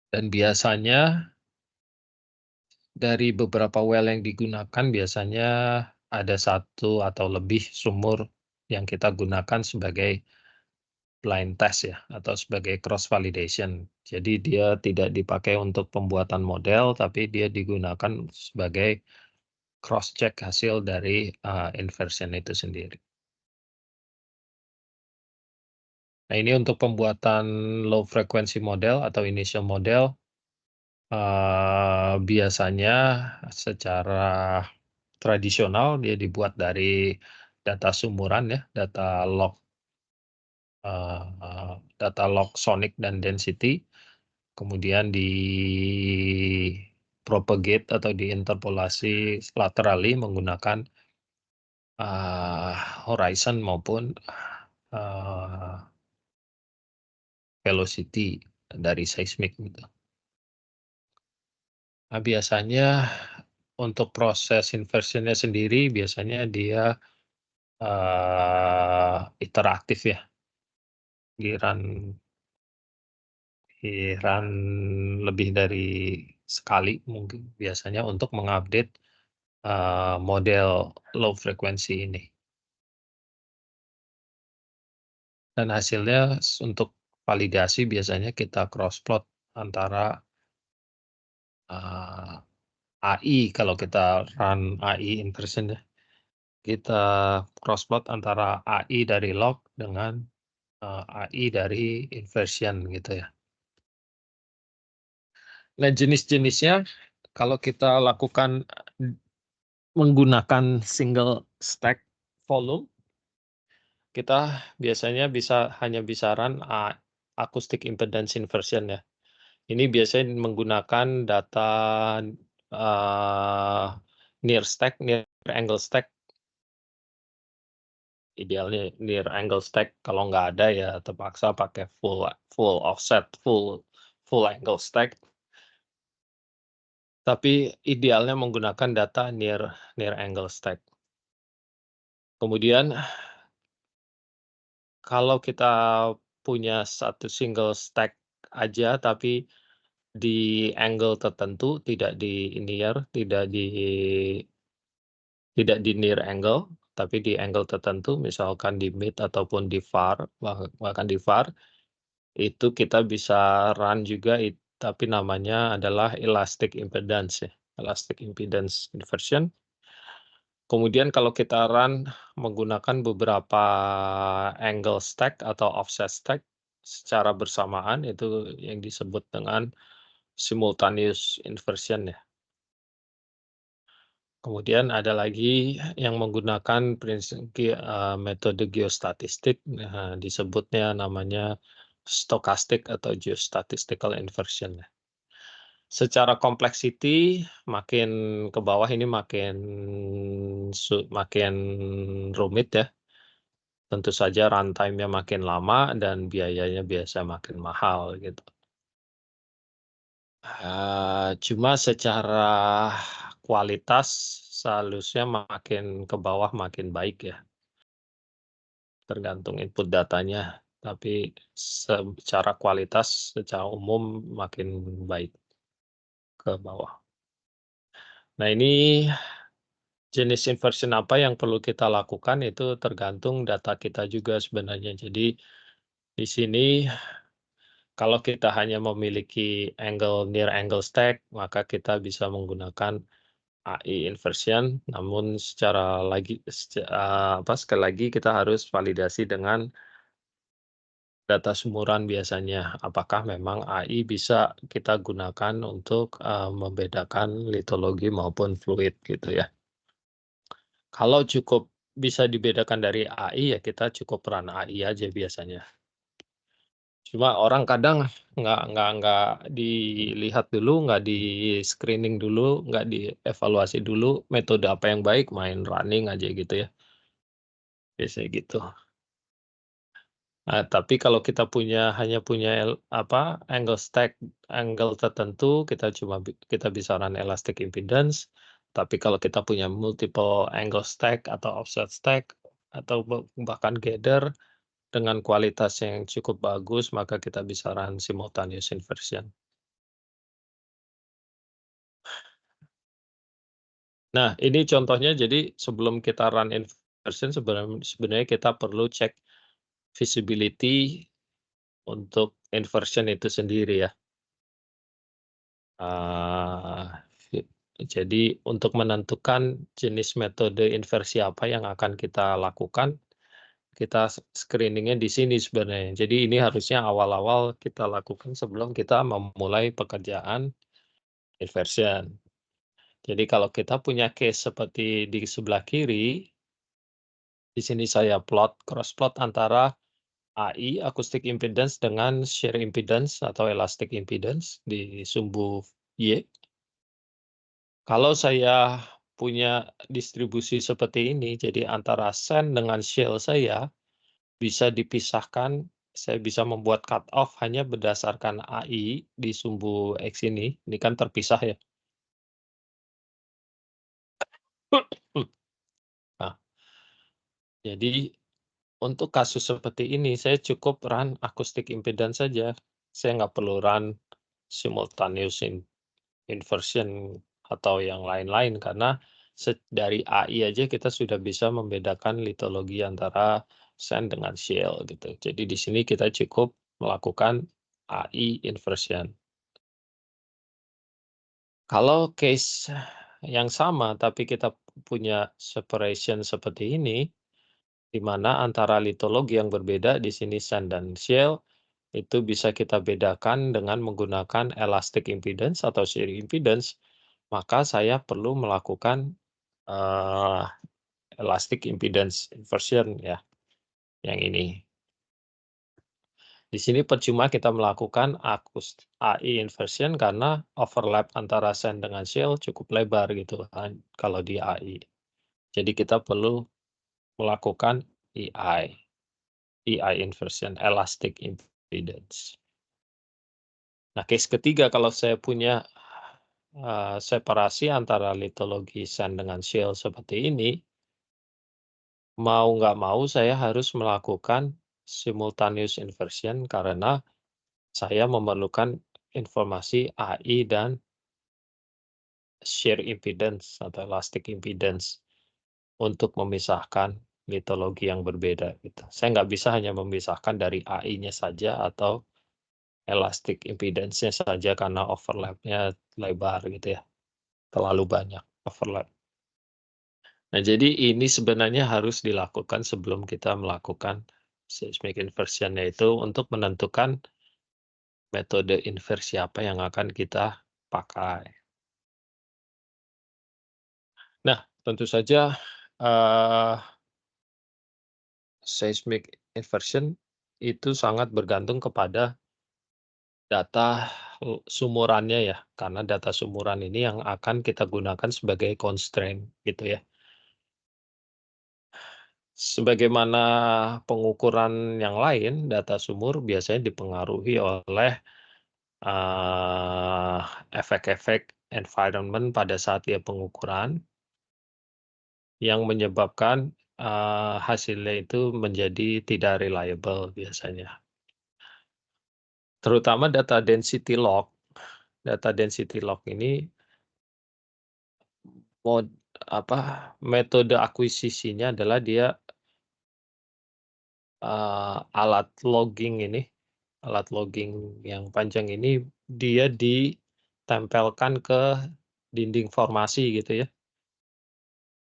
[SPEAKER 1] Dan biasanya dari beberapa well yang digunakan biasanya ada 1 atau lebih sumur yang kita gunakan sebagai blind test ya, atau sebagai cross validation. Jadi dia tidak dipakai untuk pembuatan model, tapi dia digunakan sebagai cross check hasil dari, inversion itu sendiri. Nah ini untuk pembuatan low frequency model atau initial model, biasanya secara tradisional dia dibuat dari data sumuran ya, data log sonic dan density, kemudian di-propagate atau diinterpolasi laterally menggunakan, horizon maupun, eee, velocity dari seismik gitu. Nah biasanya untuk proses inversion-nya sendiri biasanya dia, interaktif ya, giliran giliran lebih dari sekali mungkin biasanya untuk mengupdate, model low frequency ini. Dan hasilnya untuk validasi biasanya kita cross plot antara, AI kalau kita run AI inversion ya, kita cross plot antara AI dari log dengan, AI dari inversion gitu ya. Nah jenis-jenisnya kalau kita lakukan, menggunakan single stack volume, kita biasanya hanya bisa run acoustic impedance inversion ya. Ini biasanya menggunakan data, eee, near angle stack. Idealnya near angle stack, kalau nggak ada ya terpaksa pakai full full offset, full angle stack. Tapi idealnya menggunakan data near angle stack. Kemudian kalau kita punya satu single stack aja, tapi di angle tertentu, tidak di near angle, tapi di angle tertentu, misalkan di mid ataupun di far, bahkan di far, itu kita bisa run juga, tapi namanya adalah elastic impedance ya, elastic impedance inversion. Kemudian kalau kita run menggunakan beberapa angle stack atau offset stack secara bersamaan, itu yang disebut dengan simultaneous inversion ya. Kemudian ada lagi yang menggunakan metode geostatistik, disebutnya namanya stochastic atau geostatistical inversion ya. Secara complexity makin ke bawah ini makin rumit ya. Tentu saja runtime-nya makin lama dan biayanya biasa makin mahal gitu. Cuma secara kualitas seharusnya makin ke bawah makin baik ya, tergantung input datanya, tapi secara kualitas secara umum makin baik ke bawah. Nah ini jenis inversion apa yang perlu kita lakukan itu tergantung data kita juga sebenarnya. Jadi di sini kalau kita hanya memiliki near angle stack, maka kita bisa menggunakan AI inversion, namun sekali lagi kita harus validasi dengan data sumuran biasanya. Apakah memang AI bisa kita gunakan untuk, membedakan litologi maupun fluid gitu ya. Kalau cukup bisa dibedakan dari AI, ya kita cukup run AI aja biasanya. Cuma orang kadang nggak dilihat dulu, nggak di-screening dulu, nggak dievaluasi dulu, metode apa yang baik, main running aja gitu ya, biasanya gitu. Tapi kalau kita hanya punya angle tertentu, kita bisa run elastic impedance. Tapi kalau kita punya multiple angle stack atau offset stack, atau bahkan gather dengan kualitas yang cukup bagus, maka kita bisa run simultaneous inversion. Nah, ini contohnya, jadi sebelum kita run inversion sebenarnya kita perlu cek visibility untuk inversion itu sendiri ya. Jadi untuk menentukan jenis metode inversi apa yang akan kita lakukan, kita screening-nya di sini sebenarnya. Jadi ini harusnya awal-awal kita lakukan sebelum kita memulai pekerjaan inversion. Jadi kalau kita punya case seperti di sebelah kiri, di sini saya cross plot antara AI, acoustic impedance, dengan shear impedance atau elastic impedance di sumbu Y. Kalau saya punya distribusi seperti ini, jadi antara send dengan shell saya bisa dipisahkan, saya bisa membuat cut off hanya berdasarkan AI di sumbu X ini kan terpisah ya. Nah, jadi untuk kasus seperti ini, saya cukup run acoustic impedance saja. Saya nggak perlu run simultaneous inversion atau yang lain-lain, karena dari AI aja kita sudah bisa membedakan litologi antara send dengan shell gitu. Jadi di sini kita cukup melakukan AI inversion. Kalau case yang sama tapi kita punya separation seperti ini, di mana antara litologi yang berbeda di sini send dan shell, itu bisa kita bedakan dengan menggunakan elastic impedance atau shear impedance, maka saya perlu melakukan elastic impedance inversion ya, yang ini. Di sini percuma kita melakukan AI inversion karena overlap antara send dengan shell cukup lebar gitu kan kalau di AI. Jadi kita perlu melakukan EI inversion, elastic impedance. Nah, case ketiga kalau saya punya separasi antara litologi send dengan shell seperti ini, mau nggak mau saya harus melakukan simultaneous inversion karena saya memerlukan informasi AI dan shear impedance atau elastic impedance untuk memisahkan litologi yang berbeda gitu. Saya nggak bisa hanya memisahkan dari AI-nya saja atau elastic impedance-nya saja karena overlap-nya lebar gitu ya. Terlalu banyak overlap. Nah, jadi ini sebenarnya harus dilakukan sebelum kita melakukan seismic inversion, yaitu untuk menentukan metode inversi apa yang akan kita pakai. Nah, tentu saja seismic inversion itu sangat bergantung kepada data sumurannya ya, karena data sumuran ini yang akan kita gunakan sebagai constraint gitu ya. Sebagaimana pengukuran yang lain, data sumur biasanya dipengaruhi oleh efek-efek environment pada saat dia pengukuran yang menyebabkan hasilnya itu menjadi tidak reliable biasanya. Terutama data density log. Data density log ini metode akuisisinya adalah dia alat logging yang panjang ini dia ditempelkan ke dinding formasi gitu ya.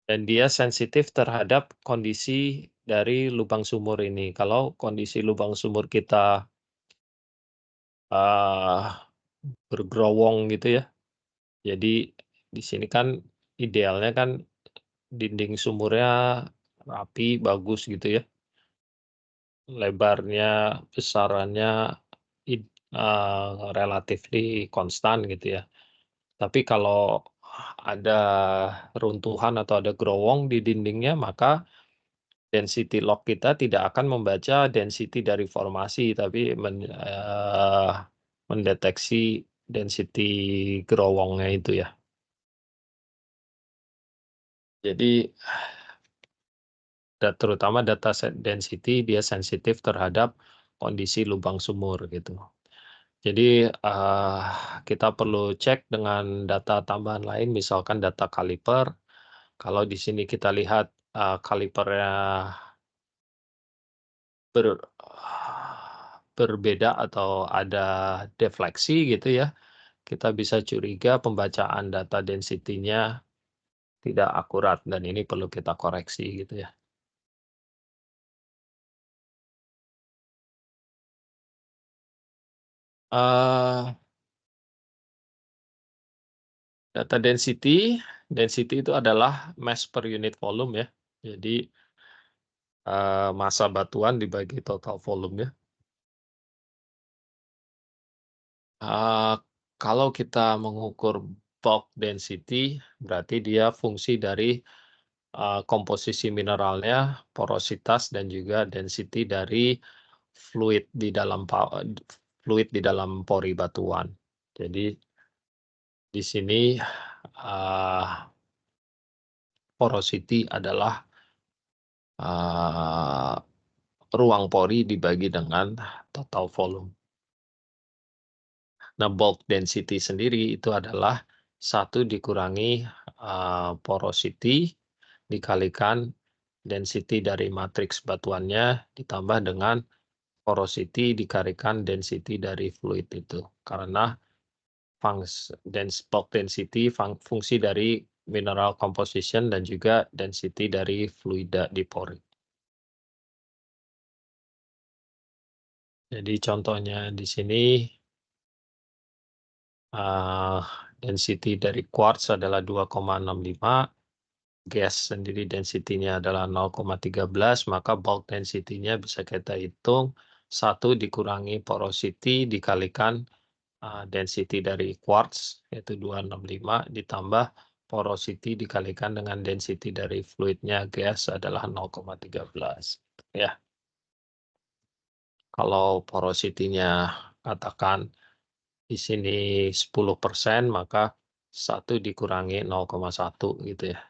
[SPEAKER 1] Dan dia sensitif terhadap kondisi dari lubang sumur ini. Kalau kondisi lubang sumur kita bergerowong gitu ya. Jadi di sini kan idealnya kan dinding sumurnya rapi, bagus gitu ya. Lebarnya, besarannya relatif konstan gitu ya. Tapi kalau ada runtuhan atau ada gerowong di dindingnya, maka density log kita tidak akan membaca density dari formasi, tapi mendeteksi density gerowongnya itu ya. Jadi terutama data set density dia sensitif terhadap kondisi lubang sumur gitu. Jadi kita perlu cek dengan data tambahan lain, misalkan data kaliper Kalau di sini kita lihat kalipernya berbeda atau ada defleksi gitu ya, kita bisa curiga pembacaan data density-nya tidak akurat dan ini perlu kita koreksi gitu ya. Data density itu adalah mass per unit volume ya. Jadi massa batuan dibagi total volume ya. Kalau kita mengukur bulk density, berarti dia fungsi dari komposisi mineralnya, porositas, dan juga density dari fluid di dalam pori batuan. Jadi di sini porosity adalah ruang pori dibagi dengan total volume. Nah, bulk density sendiri itu adalah 1 dikurangi porosity dikalikan density dari matriks batuannya ditambah dengan porosity dikalikan density dari fluid itu. Karena bulk density fungsi dari mineral composition dan juga density dari fluida di pori. Jadi contohnya di sini density dari quartz adalah 2,65, gas sendiri density-nya adalah 0,13, maka bulk density-nya bisa kita hitung 1 dikurangi porosity dikalikan density dari quartz yaitu 265 ditambah porosity dikalikan dengan density dari fluidnya gas adalah 0,13 ya. Kalau porosity-nya katakan di sini 10%, maka 1 dikurangi 0,1 gitu ya.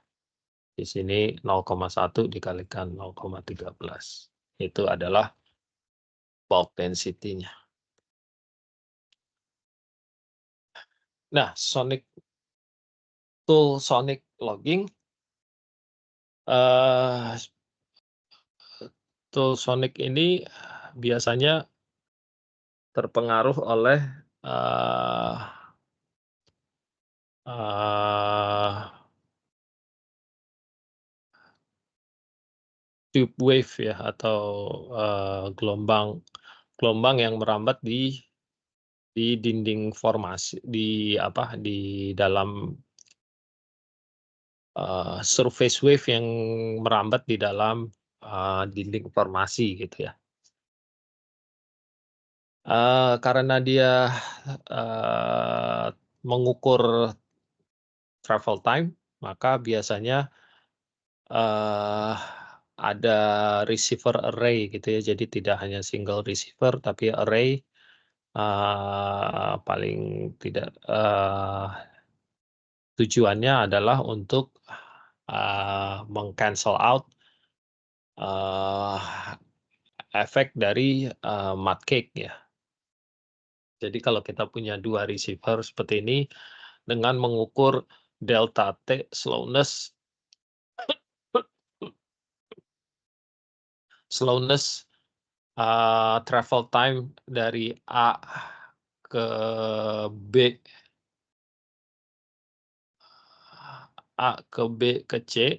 [SPEAKER 1] Di sini 0,1 dikalikan 0,13. Itu adalah bulk density-nya. Nah, tool sonic logging tool sonic ini biasanya terpengaruh oleh tube wave ya atau gelombang yang merambat di dinding formasi di dalam surface wave yang merambat di dalam dinding formasi gitu ya. Karena dia mengukur travel time, maka biasanya ada receiver array gitu ya. Jadi tidak hanya single receiver tapi array paling tidak tujuannya adalah untuk meng-cancel out efek dari mud cake ya. Jadi kalau kita punya 2 receiver seperti ini dengan mengukur delta T slowness travel time dari A ke B ke C.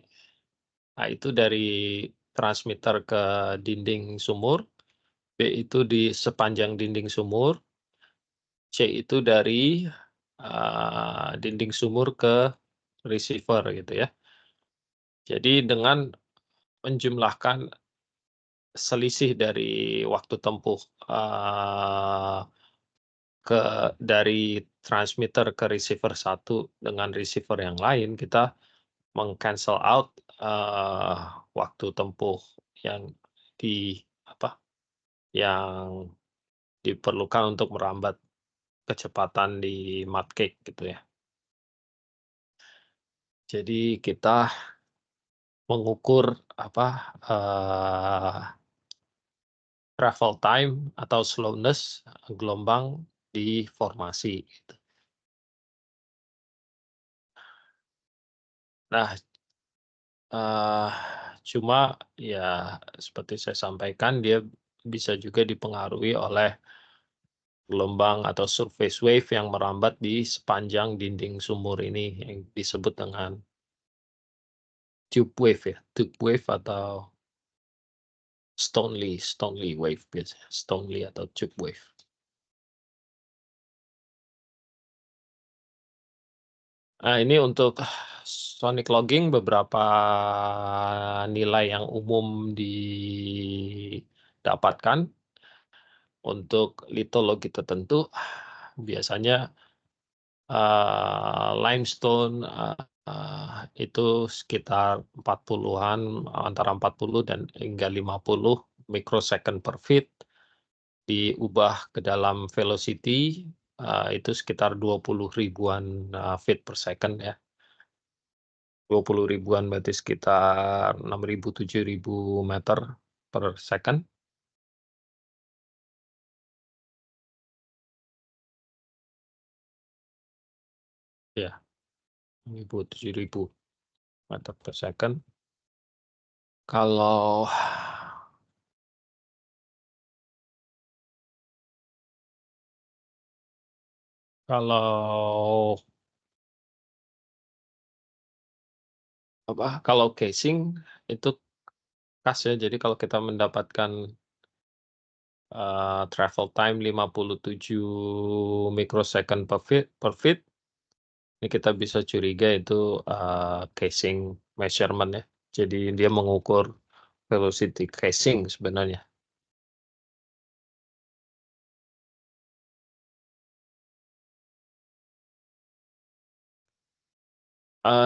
[SPEAKER 1] A itu dari transmitter ke dinding sumur, B itu di sepanjang dinding sumur, C itu dari dinding sumur ke receiver gitu ya. Jadi dengan menjumlahkan selisih dari waktu tempuh dari transmitter ke receiver satu dengan receiver yang lain, kita meng-cancel out waktu tempuh yang yang diperlukan untuk merambat kecepatan di mud cake gitu ya. Jadi kita mengukur travel time atau slowness gelombang di formasi gitu. Nah, Cuma ya seperti saya sampaikan dia bisa juga dipengaruhi oleh gelombang atau surface wave yang merambat di sepanjang dinding sumur ini yang disebut dengan tube wave atau Stoney wave biasanya, Stoney atau tube wave. Nah, ini untuk sonic logging beberapa nilai yang umum didapatkan. Untuk litologi tertentu biasanya limestone itu sekitar 40-an, antara 40 dan hingga 50 microsecond per feet. Diubah ke dalam velocity itu sekitar 20 ribuan feet per second ya. 20 ribuan berarti sekitar 6.000 7.000 meter per second. Ya, 6.000 7.000 meter per second. Kalau kalau casing itu khas ya. Jadi kalau kita mendapatkan travel time 57 microsecond per feet, ini kita bisa curiga itu casing measurement ya. Jadi dia mengukur velocity casing sebenarnya.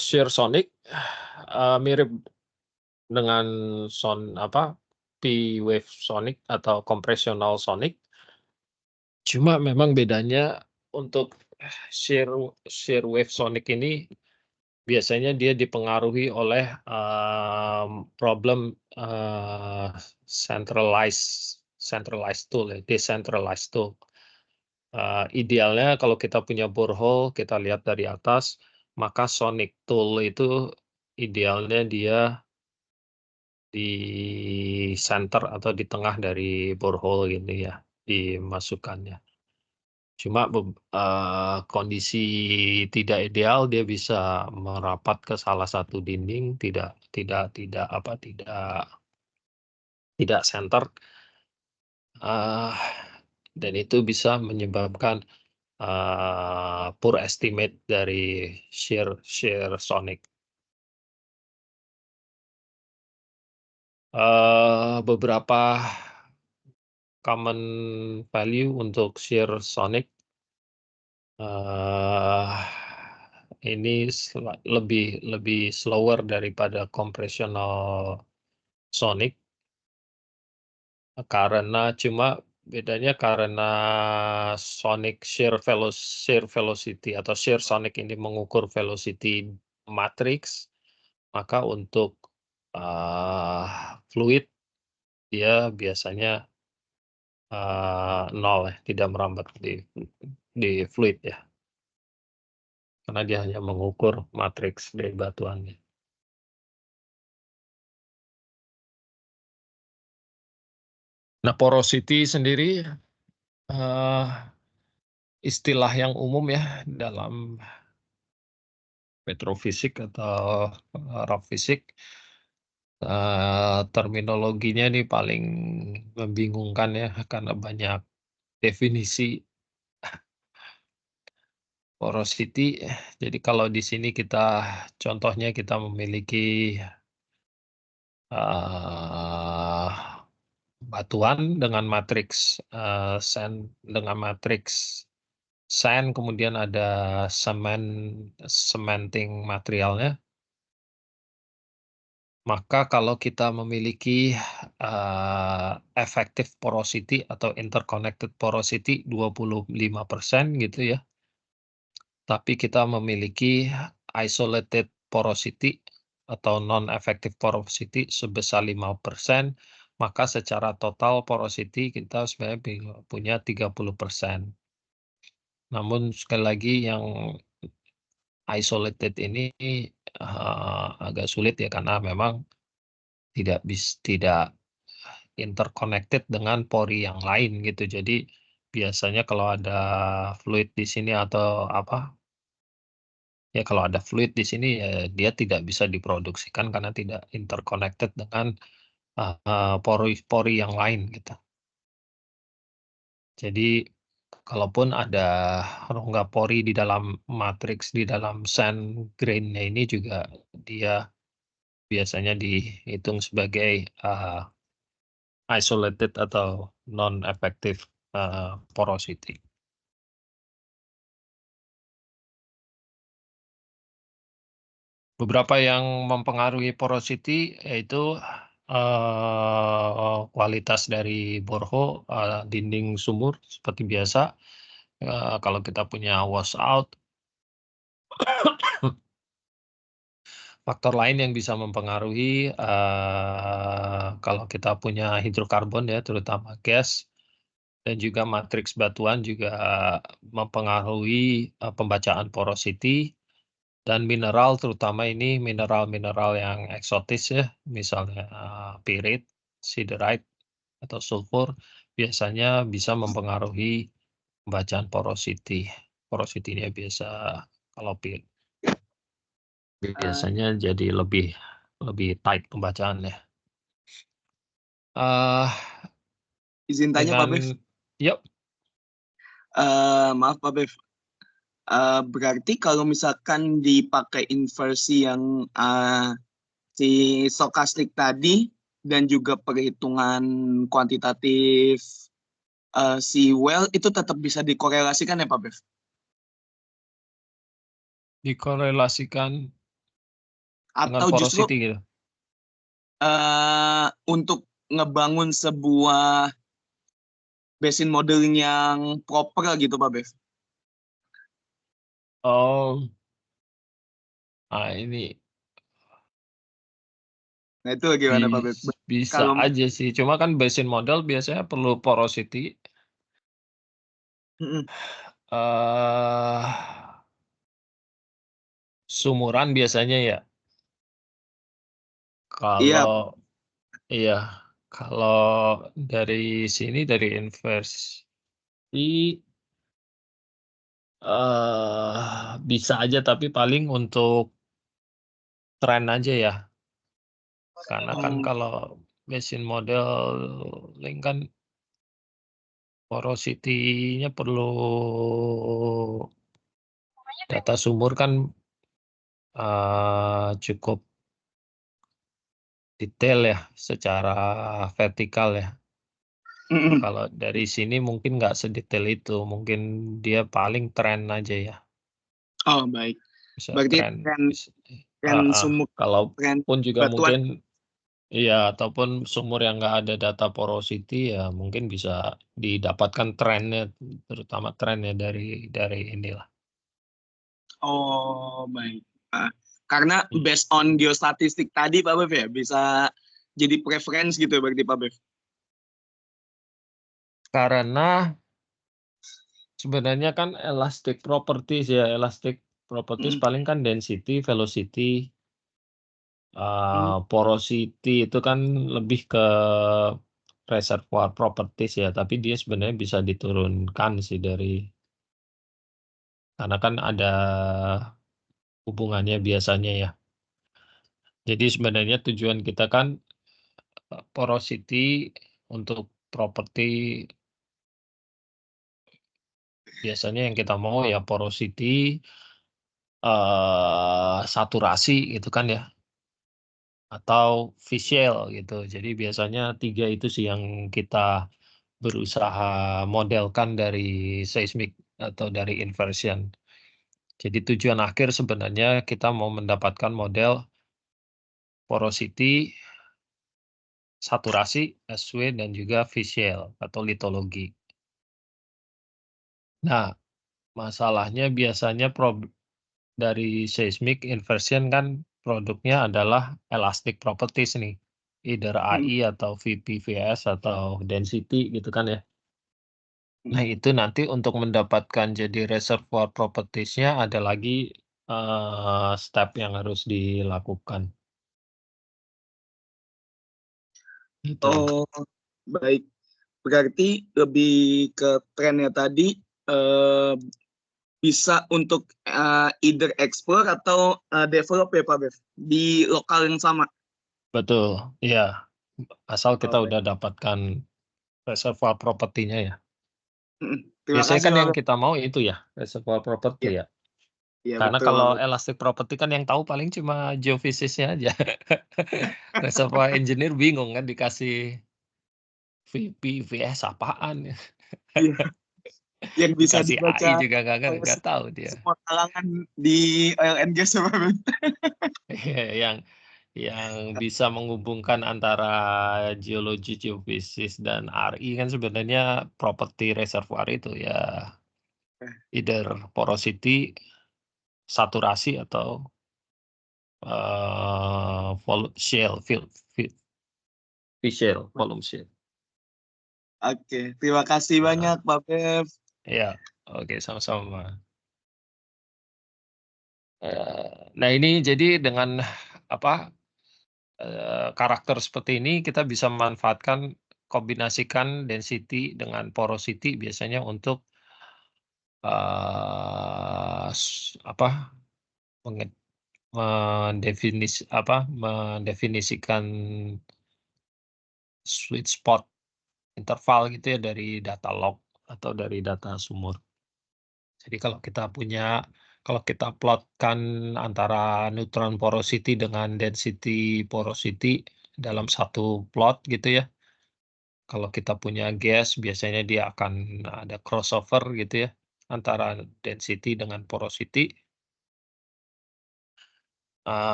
[SPEAKER 1] Shear sonic mirip dengan P-wave sonic atau compressional sonic. Cuma memang bedanya untuk shear wave sonic ini biasanya dia dipengaruhi oleh problem centralized tool ya, decentralized tool. Idealnya kalau kita punya borehole, kita lihat dari atas, maka sonic tool itu idealnya dia di center atau di tengah dari borehole gitu ya, dimasukkannya. Cuma kondisi tidak ideal dia bisa merapat ke salah satu dinding, tidak center, dan itu bisa menyebabkan poor estimate dari shear sonic. Beberapa common value untuk shear sonic ini lebih slower daripada compressional sonic karena bedanya karena sonic shear velocity atau shear sonic ini mengukur velocity matrix, maka untuk fluid dia biasanya 0 ya, tidak merambat di fluid ya. Karena dia hanya mengukur matriks dari batuannya. Nah, porosity sendiri istilah yang umum ya dalam petrofisik atau rock fisik. Terminologinya ini paling membingungkan ya karena banyak definisi porosity. Jadi kalau di sini contohnya kita memiliki batuan dengan matriks sand, kemudian ada cementing materialnya. Maka kalau kita memiliki effective porosity atau interconnected porosity 25% gitu ya. Tapi kita memiliki isolated porosity atau non-effective porosity sebesar 5%, maka secara total porosity kita sebenarnya punya 30%. Namun sekali lagi yang isolated ini agak sulit ya karena memang tidak interconnected dengan pori yang lain gitu. Jadi biasanya kalau ada fluid di sini atau apa, ya kalau ada fluid di sini ya dia tidak bisa diproduksikan karena tidak interconnected dengan pori-pori yang lain gitu. Jadi kalaupun ada rongga pori di dalam matriks, di dalam sand grain-nya ini juga dia biasanya dihitung sebagai isolated atau non-effective porosity. Beberapa yang mempengaruhi porosity yaitu kualitas dari borehole, dinding sumur seperti biasa. Kalau kita punya washout, faktor lain yang bisa mempengaruhi kalau kita punya hidrokarbon ya, terutama gas dan juga matriks batuan juga mempengaruhi pembacaan porosity dan mineral, terutama ini mineral-mineral yang eksotis ya, misalnya pirit, siderite, atau sulfur, biasanya bisa mempengaruhi pembacaan porosity. Porosity-nya biasa kalau biasanya jadi lebih tight pembacaannya.
[SPEAKER 2] Izin tanya Pak Bev.
[SPEAKER 1] Yep.
[SPEAKER 2] Maaf Pak Bev. Berarti kalau misalkan dipakai inversi yang si stokastik tadi dan juga perhitungan kuantitatif si well itu tetap bisa dikorelasikan ya Pak Bev?
[SPEAKER 1] Dikorelasikan dengan
[SPEAKER 2] Atau justru
[SPEAKER 1] porosity gitu.
[SPEAKER 2] untuk ngebangun sebuah basin modeling yang proper gitu Pak Bev?
[SPEAKER 1] Oh, ini
[SPEAKER 2] Nah itu gimana Pak Bev?
[SPEAKER 1] bisa aja sih. Cuma kan basin model biasanya perlu porosity. Sumuran biasanya ya. Kalau iya, kalau dari sini dari inversi bisa aja tapi paling untuk tren aja ya. Karena kan kalau basin modeling kan porosity-nya perlu data sumur kan cukup detail ya secara vertikal ya. Kalau dari sini mungkin nggak sedetail itu, mungkin dia paling tren aja ya.
[SPEAKER 2] Oh baik.
[SPEAKER 1] Bisa
[SPEAKER 2] Berarti tren sumur,
[SPEAKER 1] kalaupun juga mungkin iya, ataupun sumur yang nggak ada data porosity ya mungkin bisa didapatkan trennya, terutama trennya dari inilah.
[SPEAKER 2] Oh baik. Karena based on geostatistik tadi Pak Bev ya bisa jadi preference gitu berarti Pak Bev.
[SPEAKER 1] Karena sebenarnya kan elastic properties ya, elastic properties paling kan density, velocity, porosity itu kan lebih ke reservoir properties ya, tapi dia sebenarnya bisa diturunkan sih karena kan ada hubungannya biasanya ya. Jadi sebenarnya tujuan kita kan porosity untuk properti biasanya yang kita mau ya porosity, saturasi gitu kan ya, atau visual gitu. Jadi biasanya 3 itu sih yang kita berusaha modelkan dari seismik atau dari inversion. Jadi tujuan akhir sebenarnya kita mau mendapatkan model porosity, saturasi, SW, dan juga visual atau litologi. Nah, masalahnya biasanya dari seismic inversion kan produknya adalah elastic properties nih, either AI atau VPVS atau density gitu kan ya. Nah itu nanti untuk mendapatkan jadi reservoir properties-nya ada lagi step yang harus dilakukan. Gitu.
[SPEAKER 2] Oh, baik. Berarti lebih ke trennya tadi bisa untuk either explore atau develop ya Pak Bev di lokal yang sama.
[SPEAKER 1] Betul, iya. Asal kita
[SPEAKER 2] Oh, baik.
[SPEAKER 1] udah dapatkan reservoir propertinya ya.
[SPEAKER 2] Terima
[SPEAKER 1] Biasanya
[SPEAKER 2] kasih
[SPEAKER 1] kan
[SPEAKER 2] Pak
[SPEAKER 1] yang
[SPEAKER 2] Bev.
[SPEAKER 1] kita mau itu ya, reservoir
[SPEAKER 2] Iya,
[SPEAKER 1] property ya.
[SPEAKER 2] iya
[SPEAKER 1] Karena
[SPEAKER 2] betul Pak
[SPEAKER 1] kalau
[SPEAKER 2] Bev.
[SPEAKER 1] elastic property kan yang tahu paling cuma geofisisnya aja. Reservoir engineer bingung kan dikasih VP, VS apaan ya.
[SPEAKER 2] Iya, yang bisa
[SPEAKER 1] Dikasih AI
[SPEAKER 2] dibaca
[SPEAKER 1] juga
[SPEAKER 2] oleh
[SPEAKER 1] nggak tahu dia.
[SPEAKER 2] semua kalangan di oil and gas ya Pak Bev.
[SPEAKER 1] Iya, yang bisa menghubungkan antara geologi, geofisis, dan RI kan sebenarnya properti reservoir itu ya either porosity, saturasi, atau shale, shale, volume shale.
[SPEAKER 2] Oke, terima kasih banyak Pak Bev.
[SPEAKER 1] Ya, oke, sama-sama. Nah ini jadi dengan apa karakter seperti ini kita bisa memanfaatkan kombinasikan density dengan porosity biasanya untuk mendefinisikan sweet spot interval gitu ya dari data log atau dari data sumur. Jadi kalau kita plotkan antara neutron porosity dengan density porosity dalam satu plot gitu ya. Kalau kita punya gas biasanya dia akan ada crossover gitu ya antara density dengan porosity.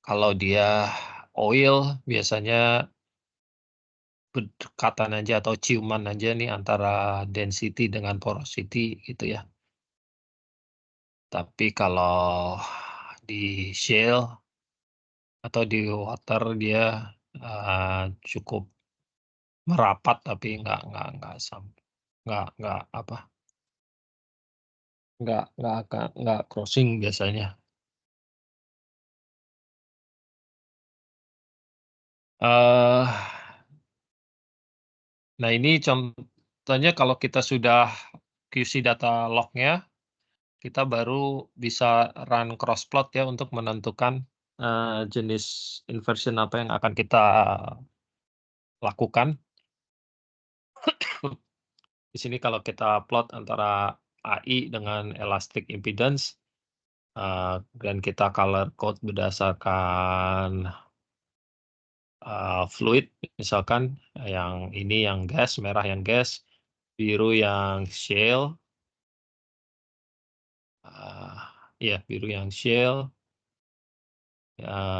[SPEAKER 1] Kalau dia oil biasanya berdekatan aja atau ciuman aja nih antara density dengan porosity gitu ya. Tapi kalau di shale atau di water dia cukup merapat tapi nggak crossing biasanya. Nah ini contohnya kalau kita sudah QC data log-nya, kita baru bisa run crossplot ya untuk menentukan jenis inversion apa yang akan kita lakukan. Di sini kalau kita plot antara AI dengan elastic impedance dan kita color code berdasarkan fluid, misalkan yang ini yang gas, merah yang gas, biru yang shale, biru yang shale,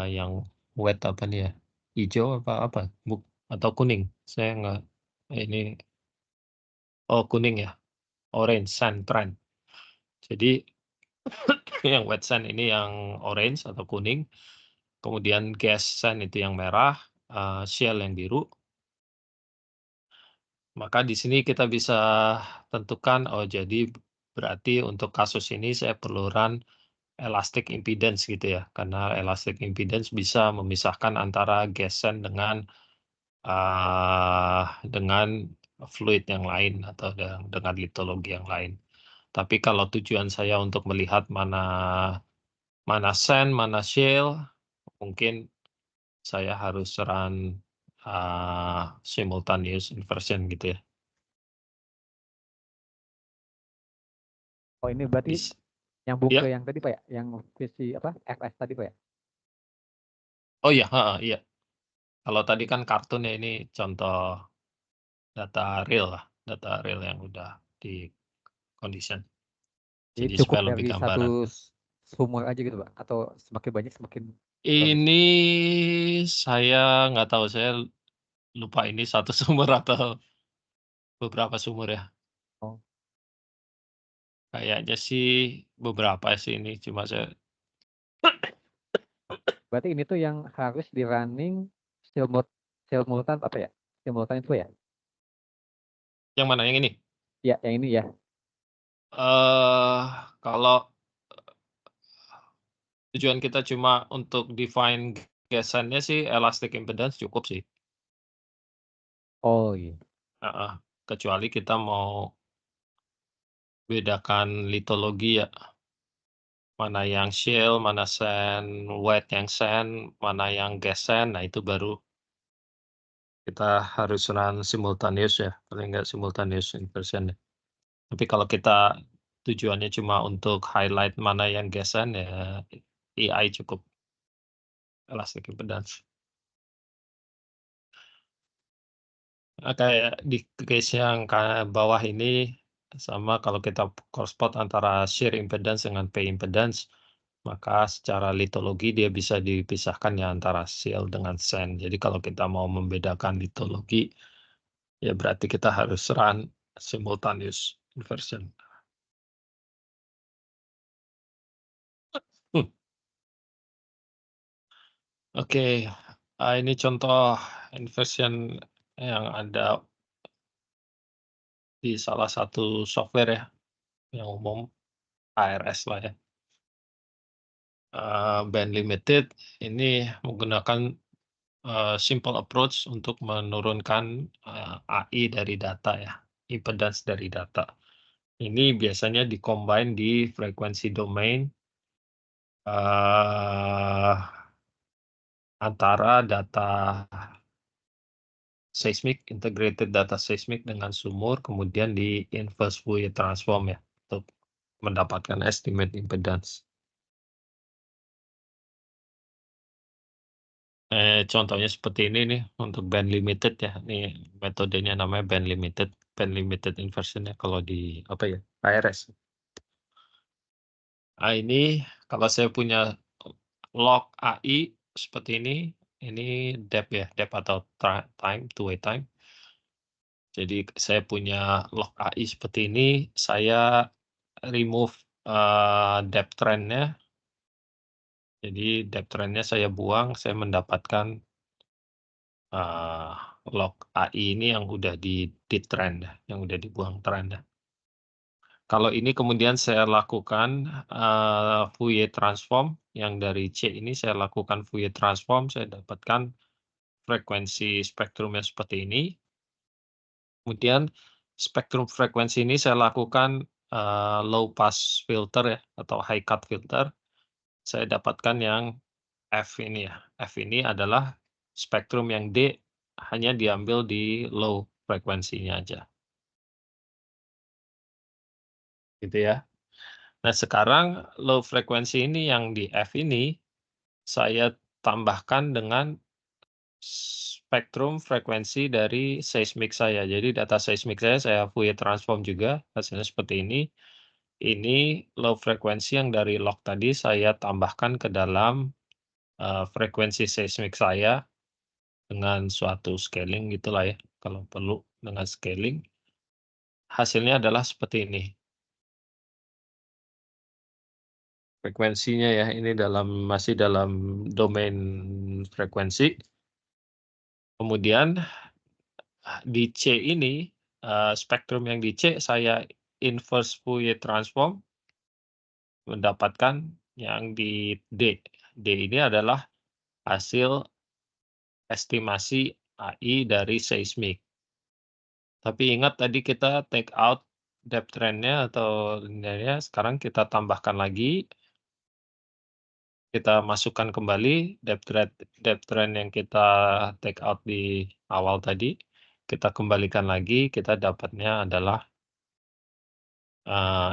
[SPEAKER 1] yang wet apa nih ya, hijau apa atau kuning, saya nggak ini, kuning ya, orange sand trend. Jadi yang wet sand ini yang orange atau kuning, kemudian gas sand itu yang merah, shale yang biru. Maka di sini kita bisa tentukan, oh jadi berarti untuk kasus ini saya perlu run elastic impedance gitu ya, karena elastic impedance bisa memisahkan antara gas sand dengan fluid yang lain atau dengan litologi yang lain. Tapi kalau tujuan saya untuk melihat mana sand, mana shale, mungkin saya harus run simultaneous inversion gitu ya.
[SPEAKER 3] Oh ini berarti nyambung
[SPEAKER 1] Ya.
[SPEAKER 3] ke yang tadi Pak ya, yang visi apa FS tadi Pak ya?
[SPEAKER 1] Oh iya, iya. Kalau tadi kan kartun ya, ini contoh data real yang udah di condition.
[SPEAKER 3] Jadi
[SPEAKER 1] Jadi
[SPEAKER 3] cukup
[SPEAKER 1] supaya lebih
[SPEAKER 3] dari
[SPEAKER 1] gambaran.
[SPEAKER 3] satu sumur aja gitu Pak? Atau semakin banyak semakin bagus?
[SPEAKER 1] Ini saya nggak tahu, saya lupa ini satu sumur atau beberapa sumur ya.
[SPEAKER 3] Oh,
[SPEAKER 1] Kayaknya sih beberapa sih ini, cuma saya
[SPEAKER 3] berarti ini tuh yang harus di running simultan apa ya? Simultan itu ya?
[SPEAKER 1] yang mana yang ini?
[SPEAKER 3] Ya, yang ini ya.
[SPEAKER 1] kalau tujuan kita cuma untuk define gesannya sih elastic impedance cukup sih,
[SPEAKER 3] Oh, iya.
[SPEAKER 1] heeh. Kecuali kita mau bedakan litologi ya, mana yang shell, mana sand, wet yang sand, mana yang gas sand, nah itu baru kita harus run simultaneous ya, paling nggak simultaneous inversion ya. Tapi kalau kita tujuannya cuma untuk highlight mana yang gas sand ya EI cukup, elastic impedance. Kayak di case yang bawah ini, sama kalau kita crossplot antara shear impedance dengan P impedance, maka secara litologi dia bisa dipisahkan ya antara shell dengan sand. Jadi kalau kita mau membedakan litologi, ya berarti kita harus run simultaneous inversion. Oke, ini contoh inversion yang ada di salah satu software ya, yang umum, ARS lah ya. Band limited ini menggunakan simple approach untuk menurunkan AI dari data ya, impedance dari data. Ini biasanya di-combine di frekuensi domain antara data seismik, integrated data seismik dengan sumur, kemudian di inverse Fourier transform ya, untuk mendapatkan estimate impedance. Contohnya seperti ini nih untuk band limited ya. Ini metodenya namanya band limited inversion ya kalau di apa ya? ARS. Nah, ini kalau saya punya log AI seperti ini depth ya, depth atau time, two-way time. Jadi saya punya log AI seperti ini, saya remove depth trend-nya. Jadi depth trend-nya saya buang, saya mendapatkan log AI ini yang udah di trend, yang udah dibuang trend. Kalau ini kemudian saya lakukan Fourier transform, yang dari C ini saya lakukan Fourier transform, saya dapatkan frekuensi spektrumnya seperti ini. Kemudian spektrum frekuensi ini saya lakukan low pass filter ya, atau high cut filter. Saya dapatkan yang F ini ya. F ini adalah spektrum yang D hanya diambil di low frekuensinya aja. Gitu ya. Nah, sekarang low frekuensi ini yang di F ini saya tambahkan dengan spektrum frekuensi dari seismik saya. Jadi data seismik saya Fourier transform juga, hasilnya seperti ini. Ini low frekuensi yang dari log tadi saya tambahkan ke dalam frekuensi seismik saya dengan suatu scaling gitulah ya, kalau perlu dengan scaling. Hasilnya adalah seperti ini. Frekuensinya ya, ini masih dalam domain frekuensi. Kemudian di C ini, spektrum yang di C saya inverse Fourier transform, mendapatkan yang di D. D ini adalah hasil estimasi AI dari seismik. Tapi ingat tadi kita take out depth trend-nya atau linearnya, sekarang kita tambahkan lagi. Kita masukkan kembali depth trend yang kita take out di awal tadi, kita kembalikan lagi, kita dapatnya adalah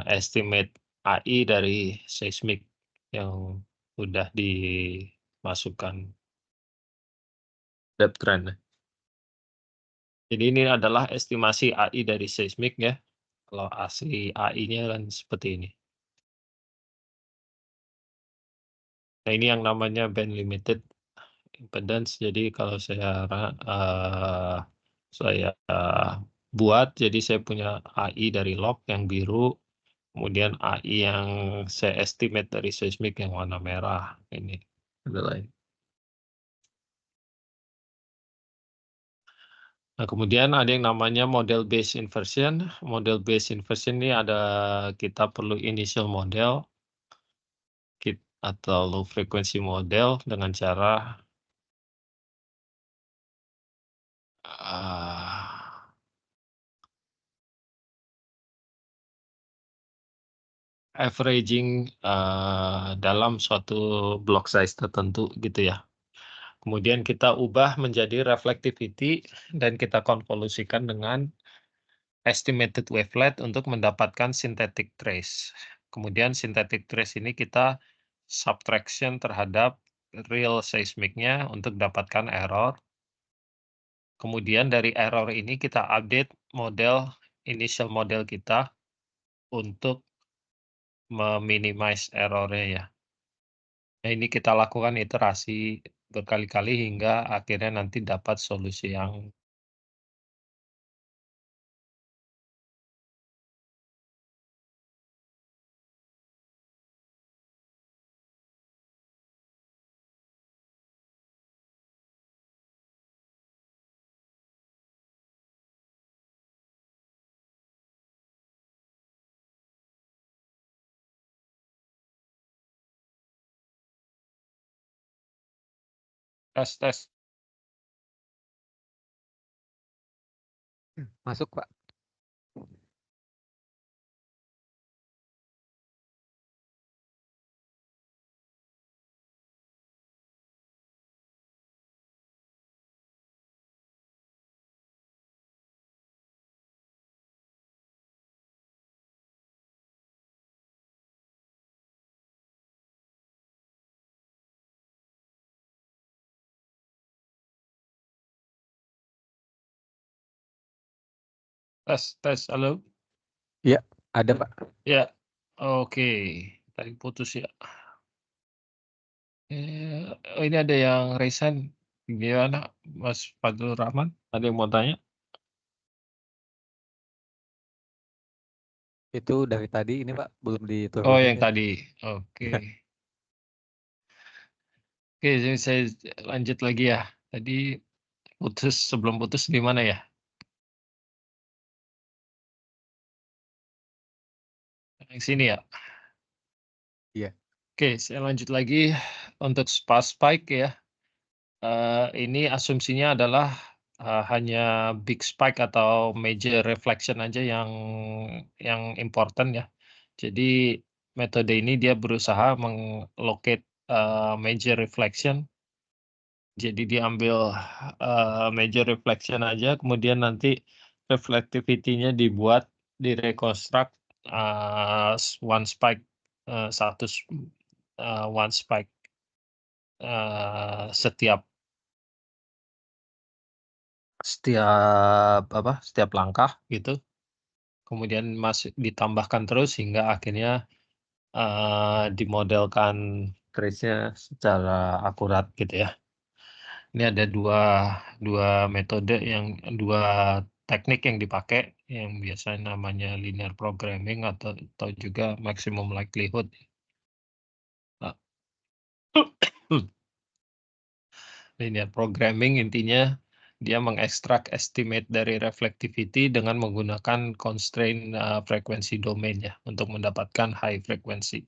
[SPEAKER 1] estimate AI dari seismik yang udah dimasukkan depth trend. Jadi ini adalah estimasi AI dari seismik ya. Kalau asli AI-nya kan seperti ini. Nah, ini yang namanya band limited impedance. Jadi kalau saya buat, jadi saya punya AI dari log yang biru, kemudian AI yang saya estimate dari seismik yang warna merah. Ini adalah ini. Nah, kemudian ada yang namanya model based inversion. Model based inversion ini ada kita perlu initial model atau low frequency model dengan cara averaging dalam suatu block size tertentu gitu ya. Kemudian kita ubah menjadi reflectivity dan kita konvolusikan dengan estimated wavelet untuk mendapatkan synthetic trace. Kemudian synthetic trace ini kita subtraction terhadap real seismicnya untuk dapatkan error. Kemudian dari error ini kita update model initial model kita untuk meminimize errornya ya. Nah, ini kita lakukan iterasi berkali-kali hingga akhirnya nanti dapat solusi yang tes.
[SPEAKER 3] Masuk, Pak.
[SPEAKER 1] Tes, halo?
[SPEAKER 3] Iya, ada, Pak.
[SPEAKER 1] Ya, oke. Tadi putus ya. Ini ada yang resign. Gimana, Mas Fadlur Rahman? Ada yang mau tanya?
[SPEAKER 3] Itu dari tadi ini, Pak, belum
[SPEAKER 1] Oh,
[SPEAKER 3] diturunin
[SPEAKER 1] yang
[SPEAKER 3] ya.
[SPEAKER 1] tadi. Oke. Oke, jadi saya lanjut lagi ya. Tadi putus, sebelum putus di mana ya? Yang sini ya?
[SPEAKER 3] Iya.
[SPEAKER 1] Oke, saya lanjut lagi untuk sparse spike ya. Ini asumsinya adalah hanya big spike atau major reflection aja yang important ya. Jadi metode ini dia berusaha meng-locate major reflection. Jadi diambil major reflection aja, kemudian nanti reflectivity-nya dibuat direkonstruk one spike one spike setiap setiap langkah gitu. Kemudian masih ditambahkan terus hingga akhirnya dimodelkan trace-nya secara akurat gitu ya. Ini ada dua metode dua teknik yang dipakai yang biasanya namanya linear programming atau juga maximum likelihood. Linear programming intinya dia mengekstrak estimate dari reflectivity dengan menggunakan constraint frekuensi domain ya untuk mendapatkan high frekuensi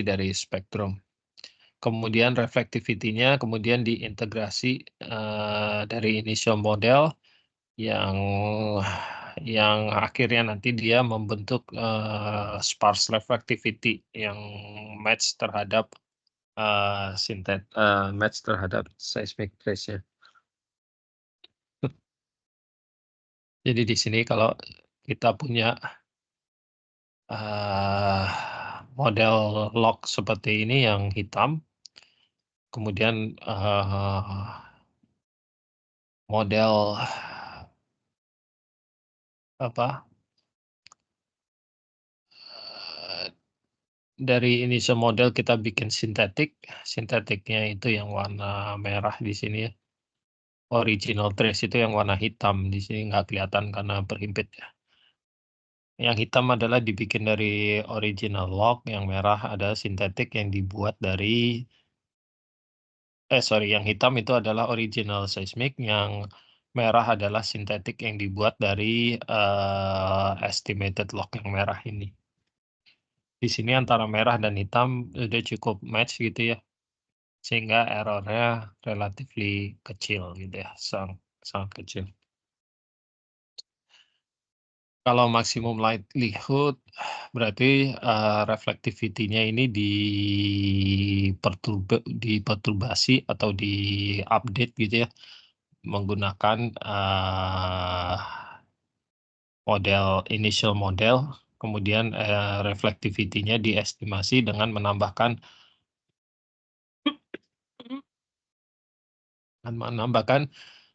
[SPEAKER 1] dari spektrum. Kemudian reflectivity-nya kemudian diintegrasi dari initial model yang akhirnya nanti dia membentuk sparse reflectivity yang match terhadap match terhadap seismic trace-nya. Jadi di sini kalau kita punya model log seperti ini yang hitam, kemudian model dari initial model kita bikin sintetiknya itu yang warna merah di sini ya. Original trace itu yang warna hitam, di sini nggak kelihatan karena berhimpit ya. Yang hitam adalah dibikin dari original log, yang merah ada sintetik yang dibuat dari yang hitam itu adalah original seismic, yang merah adalah sintetik yang dibuat dari estimated log yang merah ini. Di sini antara merah dan hitam udah cukup match gitu ya, sehingga errornya relatively kecil gitu ya, sangat kecil. Kalau maksimum likelihood berarti reflectivity-nya ini diperturbasi atau di-update gitu ya, menggunakan model initial model, kemudian reflectivity-nya diestimasi dengan menambahkan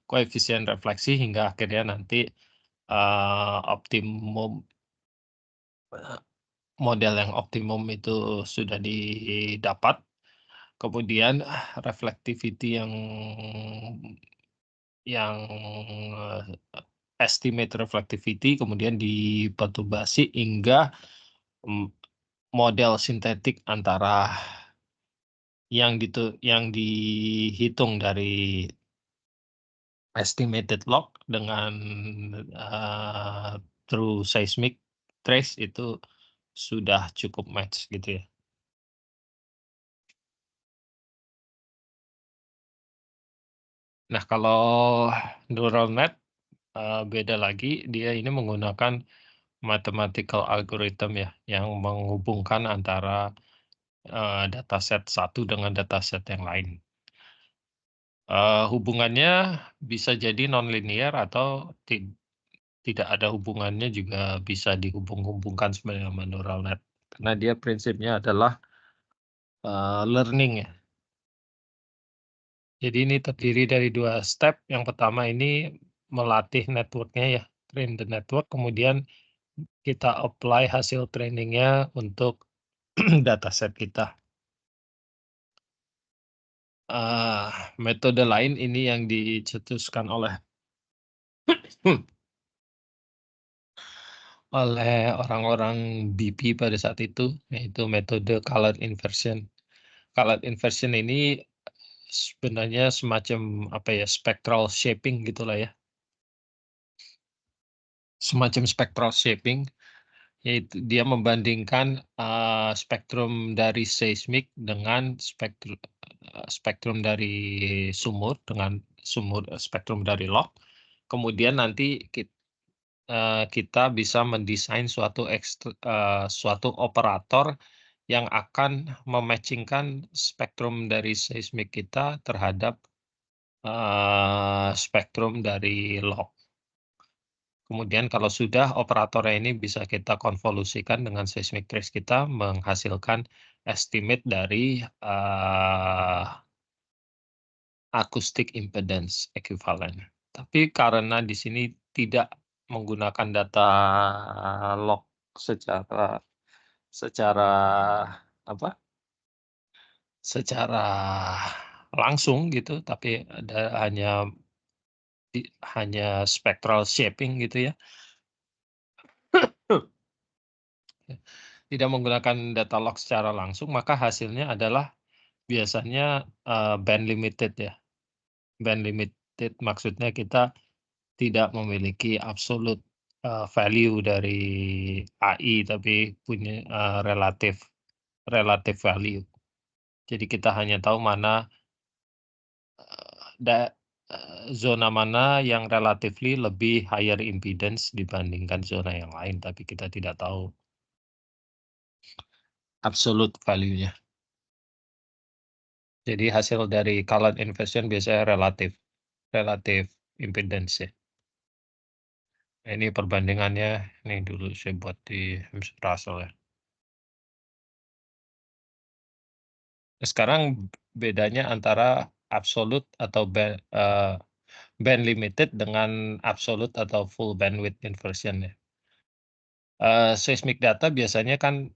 [SPEAKER 1] koefisien refleksi hingga akhirnya nanti optimum model yang optimum itu sudah didapat, kemudian reflectivity yang estimate reflectivity kemudian diperturbasi hingga model sintetik antara yang dihitung dari estimated log dengan true seismic trace itu sudah cukup match gitu ya. Nah, kalau neural net beda lagi, dia ini menggunakan mathematical algorithm ya, yang menghubungkan antara dataset satu dengan dataset yang lain. Hubungannya bisa jadi nonlinear atau tidak ada hubungannya, juga bisa dihubung-hubungkan sebenarnya sama neural net, karena dia prinsipnya adalah learning ya. Jadi ini terdiri dari 2 step. Yang pertama ini melatih network-nya ya, train the network, kemudian kita apply hasil trainingnya untuk dataset kita. Metode lain ini yang dicetuskan oleh orang-orang BP pada saat itu, yaitu metode color inversion. Color inversion ini sebenarnya semacam apa ya, spectral shaping gitulah ya. Semacam spectral shaping, yaitu dia membandingkan spektrum dari seismik dengan spektrum dari sumur dengan spektrum dari log. Kemudian nanti kita bisa mendesain suatu operator yang akan mematchingkan spektrum dari seismik kita terhadap spektrum dari log. Kemudian kalau sudah operatornya ini bisa kita konvolusikan dengan seismic trace kita, menghasilkan estimate dari acoustic impedance equivalent. Tapi karena di sini tidak menggunakan data log secara langsung gitu, tapi hanya spectral shaping gitu ya. Tidak menggunakan data log secara langsung, maka hasilnya adalah biasanya band limited ya. Band limited maksudnya kita tidak memiliki absolute value dari AI, tapi punya relative value. Jadi kita hanya tahu mana zona mana yang relatively lebih higher impedance dibandingkan zona yang lain, tapi kita tidak tahu absolute value-nya. Jadi hasil dari color inversion biasanya relative impedance ya. Ini perbandingannya, ini dulu saya buat di Russell ya. Sekarang bedanya antara absolute atau band limited dengan absolute atau full bandwidth inversion ya. Seismic data biasanya kan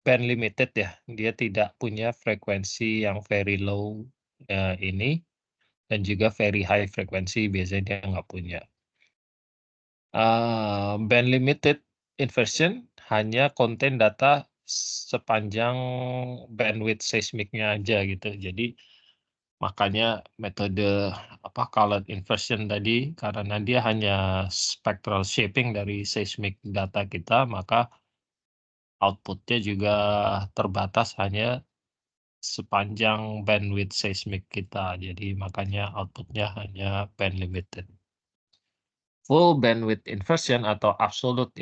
[SPEAKER 1] band limited ya, dia tidak punya frekuensi yang very low ini, dan juga very high frekuensi biasanya dia nggak punya. Band limited inversion hanya contain data sepanjang bandwidth seismiknya aja gitu. Jadi Makanya metode color inversion tadi, karena dia hanya spectral shaping dari seismic data kita, maka output-nya juga terbatas hanya sepanjang bandwidth seismic kita. Jadi makanya output-nya hanya band limited. Full bandwidth inversion atau absolute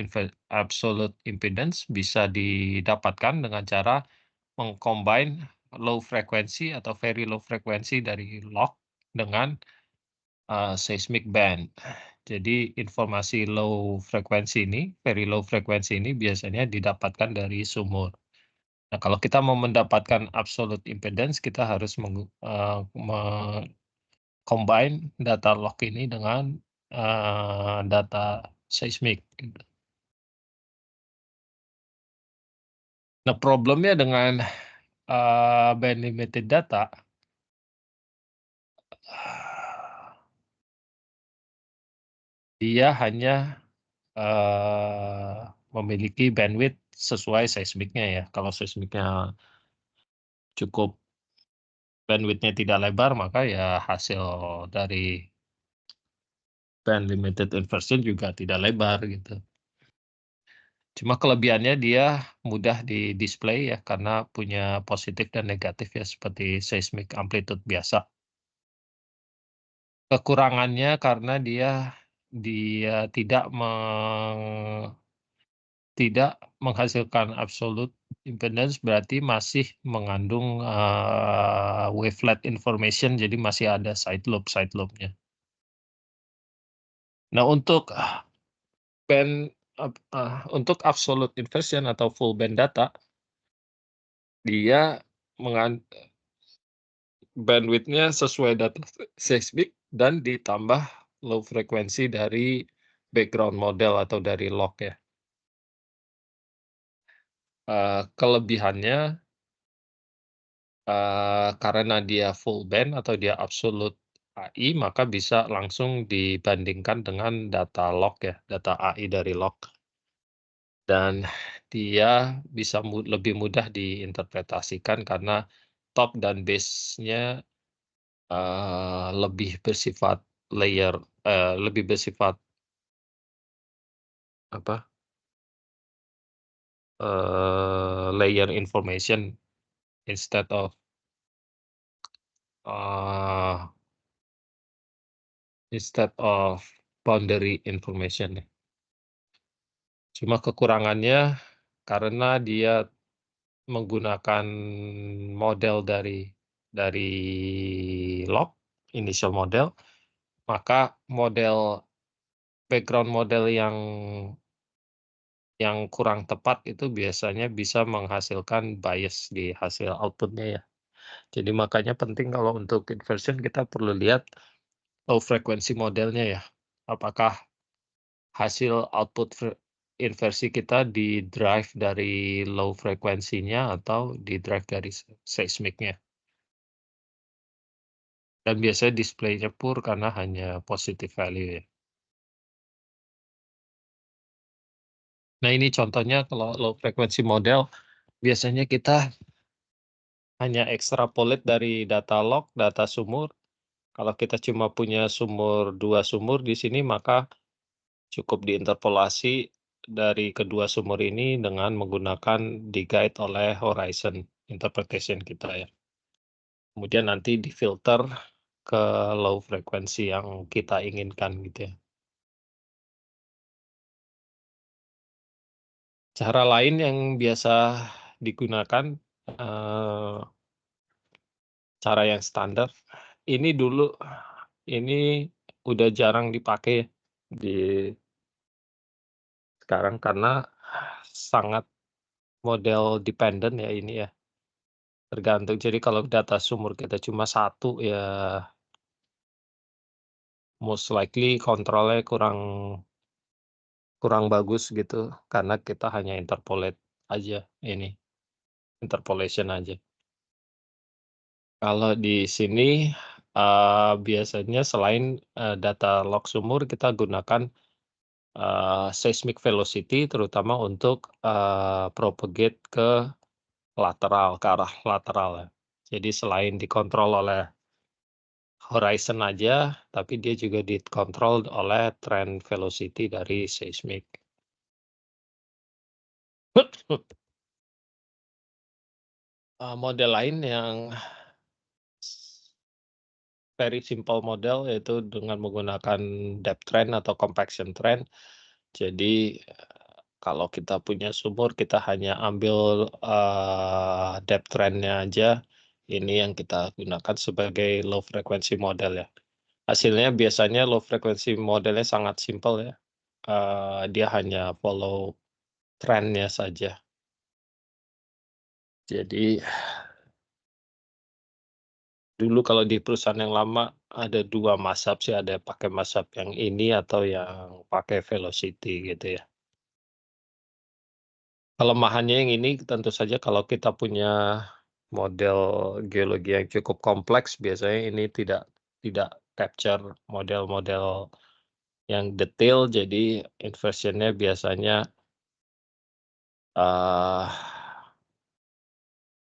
[SPEAKER 1] impedance bisa didapatkan dengan cara mengcombine low frequency atau very low frequency dari log dengan seismic band. Jadi informasi low frequency ini, very low frequency ini biasanya didapatkan dari sumur. Nah, kalau kita mau mendapatkan absolute impedance, kita harus combine data log ini dengan data seismik. Gitu. Nah, problemnya dengan band limited data, dia hanya memiliki bandwidth sesuai seismiknya ya. Kalau seismiknya cukup bandwidth-nya tidak lebar, maka ya hasil dari band limited inversion juga tidak lebar gitu. Cuma kelebihannya dia mudah di-display ya, karena punya positif dan negatif ya, seperti seismic amplitude biasa. Kekurangannya karena dia tidak menghasilkan absolute impedance, berarti masih mengandung wavelet information, jadi masih ada side lobe-nya. Nah, untuk absolute inversion atau full band data, dia bandwidth-nya sesuai data seismik dan ditambah low frekuensi dari background model atau dari log ya. Kelebihannya karena dia full band atau dia absolute AI, maka bisa langsung dibandingkan dengan data log ya, data AI dari log. Dan dia bisa lebih mudah diinterpretasikan karena top dan base-nya lebih bersifat layer, lebih bersifat layer information instead of boundary information ya. Cuma kekurangannya karena dia menggunakan model dari log, initial model, maka background model yang kurang tepat itu biasanya bisa menghasilkan bias di hasil output-nya ya. Jadi makanya penting kalau untuk inversion kita perlu lihat low frequency modelnya ya. Apakah hasil output inversi kita di-drive dari low frekuensinya atau di-drive dari seismiknya. Dan biasanya display-nya pure karena hanya positive value ya. Nah, ini contohnya kalau low frequency model, biasanya kita hanya extrapolate dari data log, data sumur. Kalau kita cuma punya 2 sumur di sini, maka cukup diinterpolasi dari kedua sumur ini dengan menggunakan di-guide oleh horizon interpretation kita ya. Kemudian nanti difilter ke low frekuensi yang kita inginkan gitu ya. Cara lain yang biasa digunakan, cara yang standar, ini udah jarang dipakai di sekarang karena sangat model dependent ya ini ya. Tergantung, jadi kalau data sumur kita cuma 1 ya most likely kontrolnya kurang bagus gitu, karena kita hanya interpolation aja. Kalau di sini, biasanya selain, data log sumur, kita gunakan, seismic velocity terutama untuk, propagate ke arah lateral ya. Jadi selain dikontrol oleh horizon aja, tapi dia juga dikontrol oleh trend velocity dari seismik. Model lain yang very simple model yaitu dengan menggunakan depth trend atau compaction trend. Jadi, kalau kita punya sumur kita hanya ambil, depth trend-nya aja, ini yang kita gunakan sebagai low frequency model ya. Hasilnya biasanya low frequency modelnya sangat simpel ya, dia hanya follow trend-nya saja. Jadi dulu kalau di perusahaan yang lama ada 2 mazhab sih, ada pakai mazhab yang ini atau yang pakai velocity gitu ya. Kelemahannya yang ini tentu saja kalau kita punya model geologi yang cukup kompleks, biasanya ini tidak capture model-model yang detail, jadi inversion-nya biasanya, eee,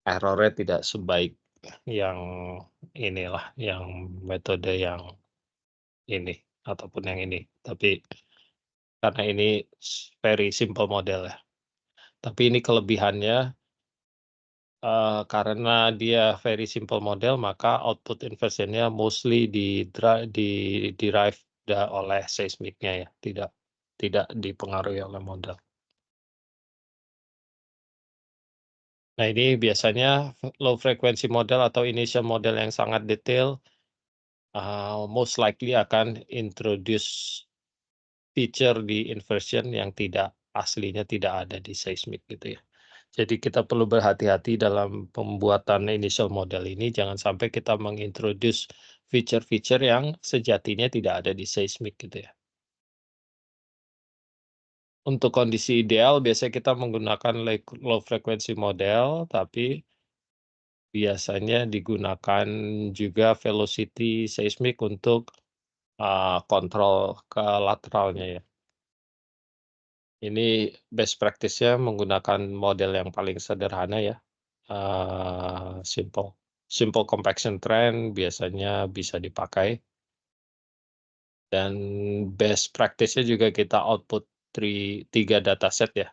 [SPEAKER 1] error-nya tidak sebaik yang inilah, yang metode yang ini, ataupun yang ini. Tapi karena ini very simple model ya. Tapi ini kelebihannya, karena dia very simple model, maka output inversion-nya mostly di-derive oleh seismiknya ya, tidak dipengaruhi oleh model. Nah, ini biasanya low frequency model atau initial model yang sangat detail, most likely akan introduce feature di inversion yang aslinya tidak ada di seismik gitu ya. Jadi kita perlu berhati-hati dalam pembuatan initial model ini, jangan sampai kita mengintroduce feature-feature yang sejatinya tidak ada di seismik gitu ya. Untuk kondisi ideal biasanya kita menggunakan low frequency model, tapi biasanya digunakan juga velocity seismik untuk, kontrol ke lateralnya ya. Ini best practice-nya menggunakan model yang paling sederhana ya, simple compaction trend biasanya bisa dipakai. Dan best practice-nya juga kita output 3 dataset ya,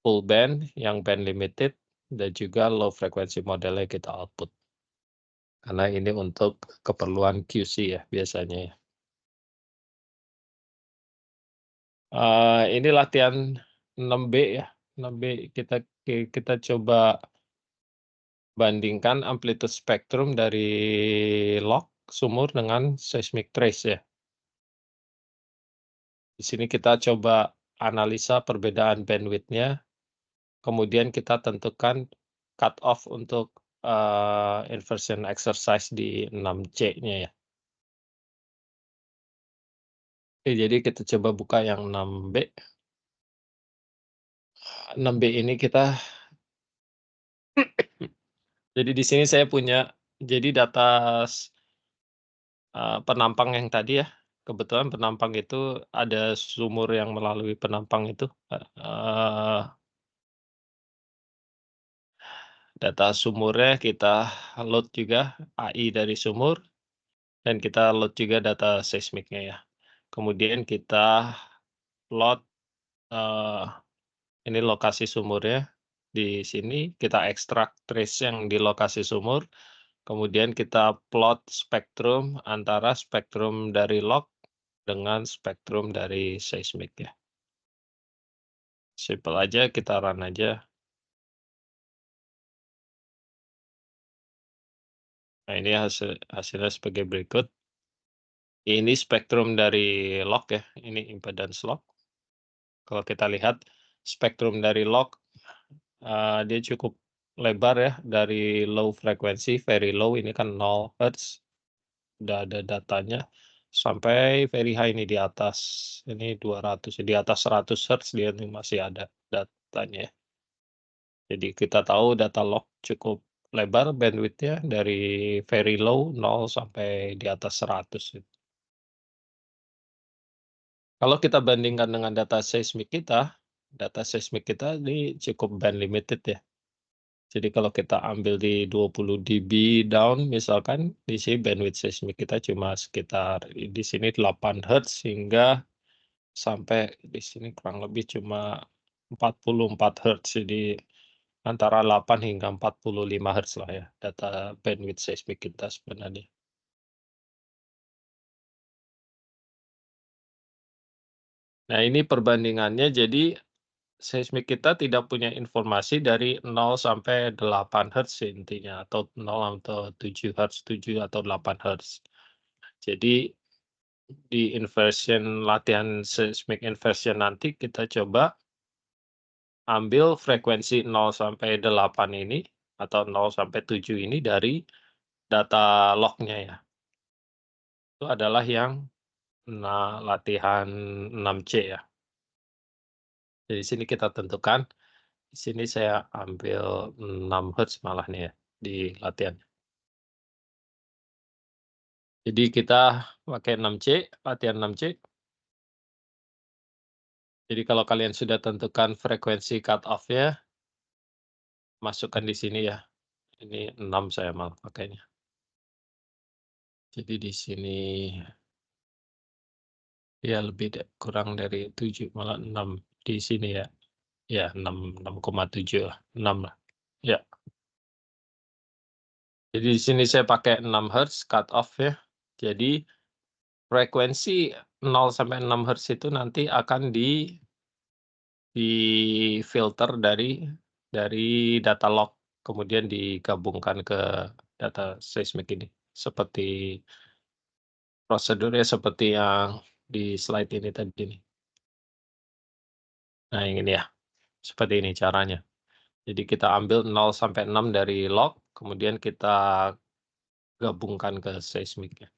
[SPEAKER 1] full band, yang band limited, dan juga low frequency modelnya kita output. Karena ini untuk keperluan QC ya biasanya ya. Ini latihan 6B ya, 6B kita coba bandingkan amplitude spektrum dari log sumur dengan seismic trace ya. Di sini kita coba analisa perbedaan bandwidth-nya, kemudian kita tentukan cut off untuk, inversion exercise di 6C-nya ya. Oke, jadi kita coba buka yang 6B. 6B ini kita jadi di sini saya punya jadi data penampang yang tadi ya, kebetulan penampang itu ada sumur yang melalui penampang itu, data sumurnya kita load juga AI dari sumur, dan kita load juga data seismiknya ya. Kemudian kita plot, eee, ini lokasi sumurnya, di sini kita ekstrak trace yang di lokasi sumur, kemudian kita plot spektrum antara spektrum dari log dengan spektrum dari seismik ya. Simpel aja, kita run aja. Nah, ini hasilnya sebagai berikut. Ini spektrum dari log ya, ini impedance log. Kalau kita lihat spektrum dari log, dia cukup lebar ya, dari low frequency, very low, ini kan 0 hertz, udah ada datanya, sampai very high ini di atas, ini 200, di atas 100 hertz dia nih masih ada datanya ya. Jadi kita tahu data log cukup lebar bandwidth-nya dari very low, 0 sampai di atas 100 gitu. Kalau kita bandingkan dengan data seismik kita ini cukup band limited ya. Jadi kalau kita ambil di 20 dB down misalkan, di sini bandwidth seismik kita cuma sekitar di sini 8 Hz hingga sampai di sini kurang lebih cuma 44 Hz. Jadi antara 8 hingga 45 Hz lah ya data bandwidth seismik kita sebenarnya. Nah, ini perbandingannya, jadi seismik kita tidak punya informasi dari 0 sampai 8 Hz intinya, atau 0 atau 7 Hz, 7 atau 8 Hz. Jadi di inversion latihan seismic inversion nanti kita coba ambil frekuensi 0 sampai 8 ini atau 0 sampai 7 ini dari data lognya ya. Itu adalah yang latihan 6C ya. Jadi di sini kita tentukan, di sini saya ambil 6 Hz malah nih ya di latihan. Jadi kita pakai 6C, latihan 6C. Jadi kalau kalian sudah tentukan frekuensi cut off-nya, masukkan di sini ya. Ini 6 saya malah pakainya. Jadi di sini ya kurang dari 7, malah 6 di sini ya. Ya 6,7 lah, 6 lah. Ya. Jadi di sini saya pakai 6 Hz cut off ya. Jadi frekuensi 0 sampai 6 Hz itu nanti akan difilter dari data log, kemudian digabungkan ke data seismik ini. Seperti prosedurnya seperti yang di slide ini tadi nih. Nah, yang ini ya. Seperti ini caranya. Jadi kita ambil 0 sampai 6 dari log, kemudian kita gabungkan ke seismiknya.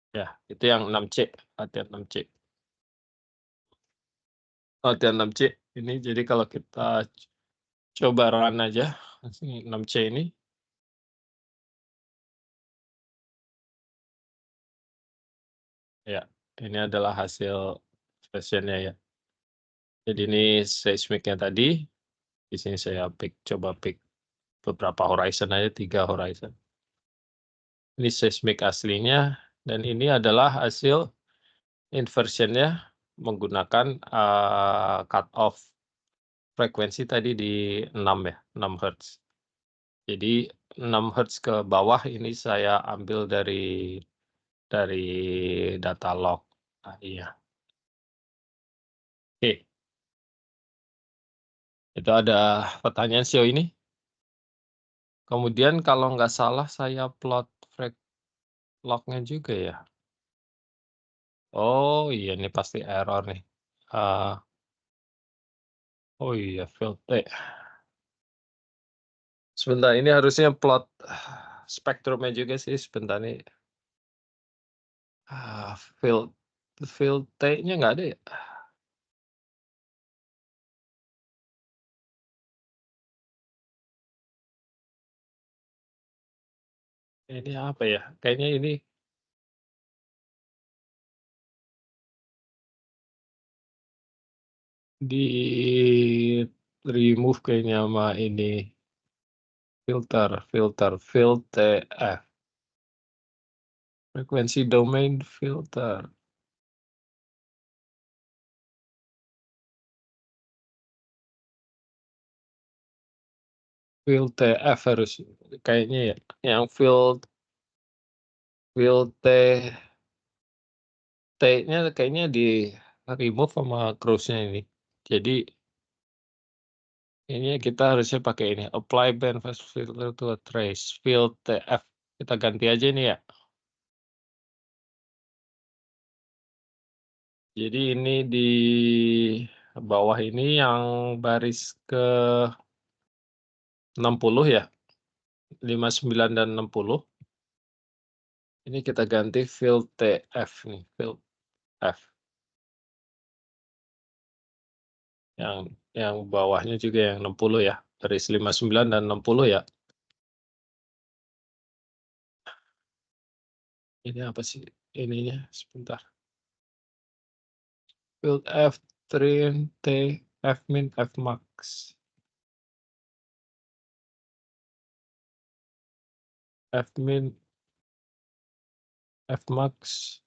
[SPEAKER 1] Ya, itu yang 6C, latihan 6C. Latihan 6C ini jadi kalau kita coba run aja 6C ini. Ya, ini adalah hasil versionnya ya. Jadi ini seismiknya tadi. Di sini saya coba pick beberapa horizon aja, 3 horizon. Ini seismik aslinya, dan ini adalah hasil inversionnya menggunakan cut off frekuensi tadi di 6 ya, 6 Hz. Jadi 6 Hz ke bawah ini saya ambil dari data log. Ah, iya. Oke. Itu ada pertanyaan sejauh ini. Kemudian kalau nggak salah saya plot lognya juga ya. Oh iya, ini pasti error nih. Oh iya, field T. Sebentar, ini harusnya plot spektrumnya juga sih. Sebentar nih. Field T-nya nggak ada ya? Ini apa ya? Kayaknya ini di remove kayaknya sama ini. Filter TF. Frekuensi domain filter. Field TF harus kayaknya ya. Yang field T-nya kayaknya di remove sama cross-nya ini. Jadi ini kita harusnya pakai ini, apply band fast filter to a trace field TF. Kita ganti aja ini ya. Jadi ini di bawah ini yang baris ke 60 ya. 59 dan 60. Ini kita ganti field TF nih, field F. Yang bawahnya juga yang 60 ya. Baris 59 dan 60 ya. Ini apa sih ininya? Sebentar. Field F, trim, T, F min, F max. F min, F max,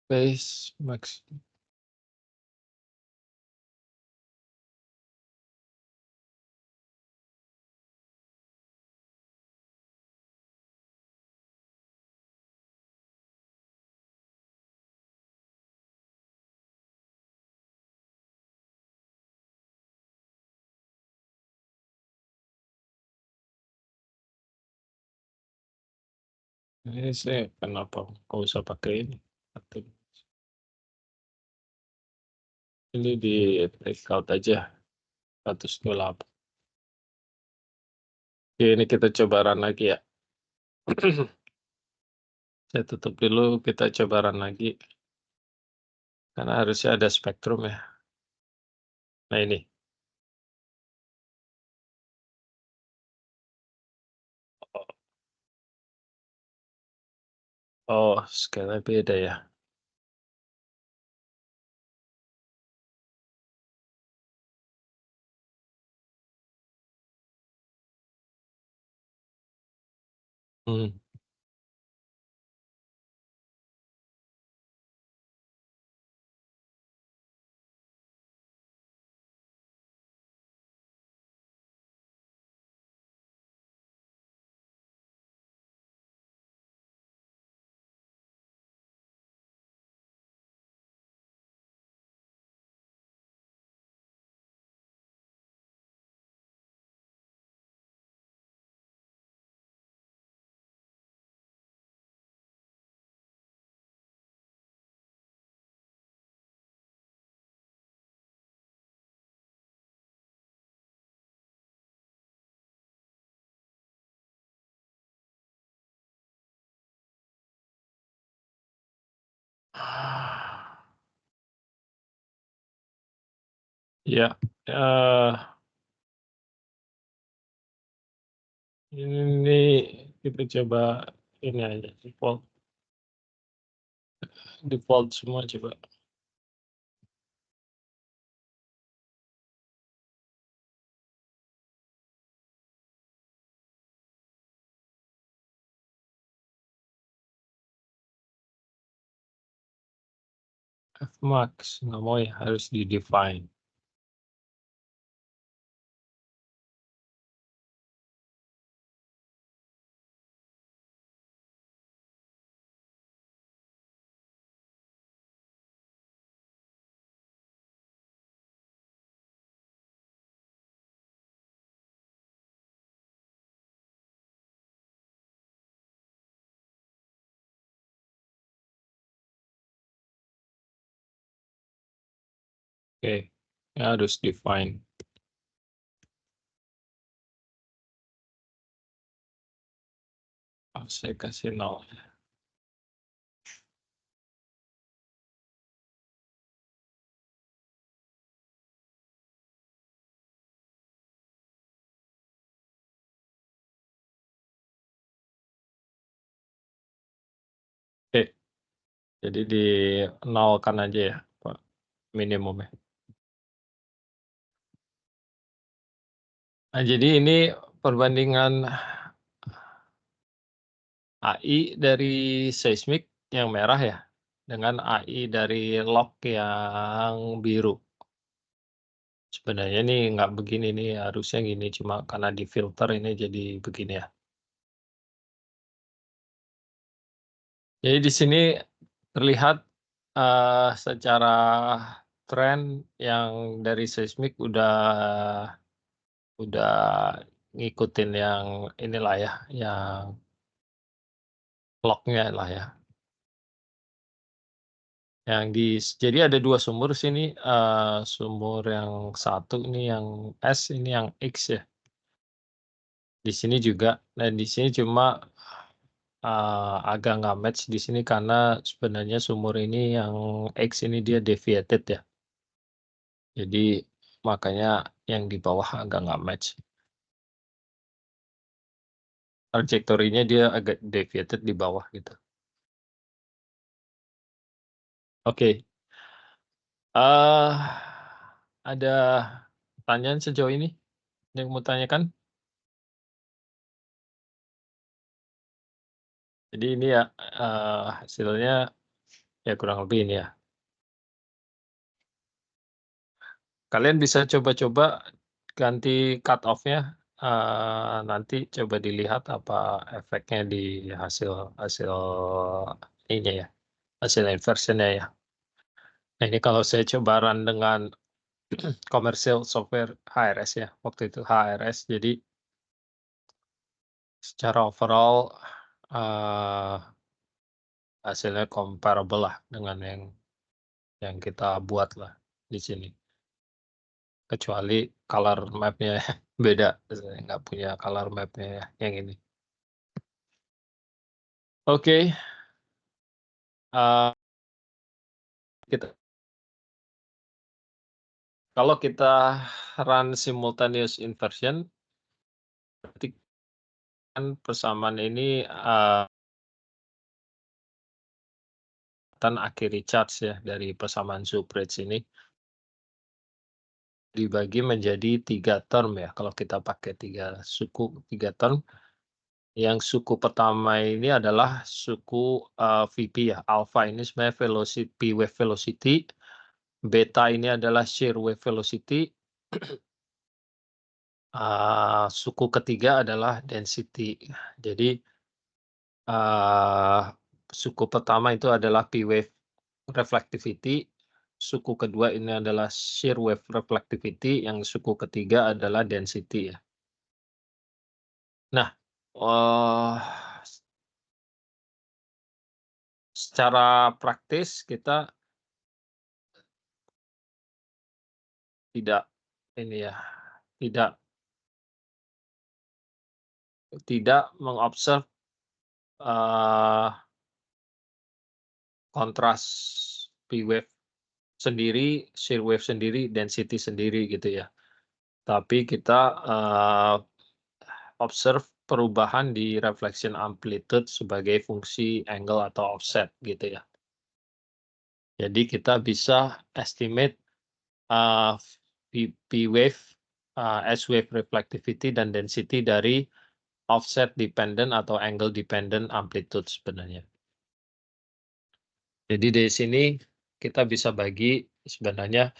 [SPEAKER 1] base max. Ini saya kenapa nggak usah pakai ini? Ini di take out aja 128. Oke, ini kita coba run lagi ya. Saya tutup dulu, kita coba run lagi. Karena harusnya ada spektrum ya. Nah ini. Oh, scale-nya beda ya. Hmm. Ya, ini kita coba ini aja default semua coba. F max nggak mau ya, harus di define. Oke, ya harus define. Oh, saya kasih 0. Oke, jadi di nolkan aja ya, Pak, minimumnya. Nah, jadi ini perbandingan AI dari seismik yang merah ya, dengan AI dari log yang biru. Sebenarnya nih nggak begini nih, harusnya gini, cuma karena difilter ini jadi begini ya. Jadi di sini terlihat, secara tren yang dari seismik udah ngikutin yang inilah ya, yang log-nya lah ya. Jadi ada 2 sumur sini, sumur yang satu ini yang S, ini yang X ya. Di sini juga, dan di sini cuma, agak nggak match di sini karena sebenarnya sumur ini yang X ini dia deviated ya. Jadi makanya yang di bawah agak nggak match. Trajektorinya dia agak deviated di bawah gitu. Oke. Ada pertanyaan sejauh ini yang mau tanyakan? Jadi ini ya, hasilnya ya kurang lebih ini ya. Kalian bisa coba-coba ganti cut off-nya, nanti coba dilihat apa efeknya di hasil hasil ininya ya, hasil inversion-nya ya. Nah, ini kalau saya coba run dengan commercial software HRS ya, waktu itu HRS, jadi secara overall, hasilnya comparable lah dengan yang kita buat lah di sini. Kecuali color map-nya beda, saya nggak punya color map-nya ya, yang ini. Oke, kita kalau kita run simultaneous inversion, berarti kan persamaan ini, dan akhiri charge ya dari persamaan Zoubridge ini dibagi menjadi 3 term ya, kalau kita pakai 3 suku, 3 term. Yang suku pertama ini adalah suku, VP ya, alpha ini sebenarnya velocity P wave velocity, beta ini adalah shear wave velocity, suku ketiga adalah density. Jadi, suku pertama itu adalah P wave reflectivity, suku kedua ini adalah shear wave reflectivity, yang suku ketiga adalah density ya. Nah, secara praktis kita tidak ini ya, tidak mengobserv, kontras P wave sendiri, shear wave sendiri, density sendiri gitu ya. Tapi kita, observe perubahan di reflection amplitude sebagai fungsi angle atau offset gitu ya. Jadi kita bisa estimate, P wave, S wave reflectivity dan density dari offset dependent atau angle dependent amplitude sebenarnya. Jadi dari sini kita bisa bagi sebenarnya,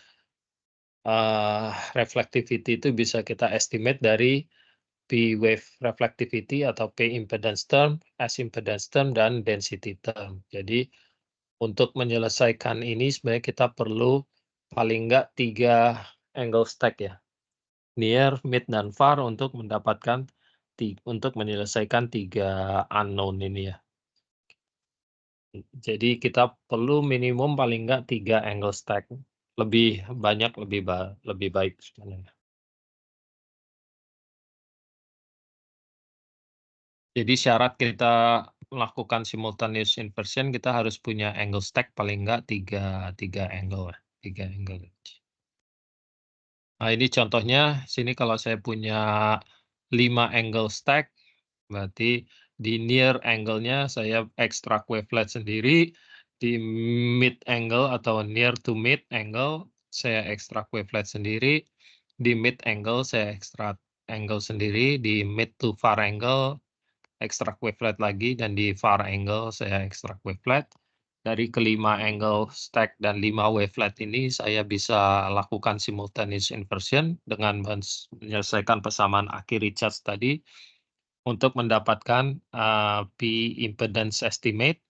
[SPEAKER 1] reflectivity itu bisa kita estimate dari P wave reflectivity atau P impedance term, S impedance term, dan density term. Jadi untuk menyelesaikan ini sebenarnya kita perlu paling nggak 3 angle stack ya, near, mid, dan far untuk mendapatkan untuk menyelesaikan 3 unknown ini ya. Jadi kita perlu minimum paling nggak 3 angle stack, lebih banyak lebih baik sebenarnya. Jadi syarat kita melakukan simultaneous inversion, kita harus punya angle stack paling nggak 3 angle ya, 3 angle. Nah, ini contohnya, sini kalau saya punya 5 angle stack, berarti di near angle-nya saya ekstrak wavelet sendiri, di mid angle atau near to mid angle, saya ekstrak wavelet sendiri, di mid angle saya ekstrak angle sendiri, di mid to far angle ekstrak wavelet lagi, dan di far angle saya ekstrak wavelet. Dari kelima angle stack dan 5 wavelet ini saya bisa lakukan simultaneous inversion dengan menyelesaikan persamaan akhir charge tadi untuk mendapatkan, P impedance estimate,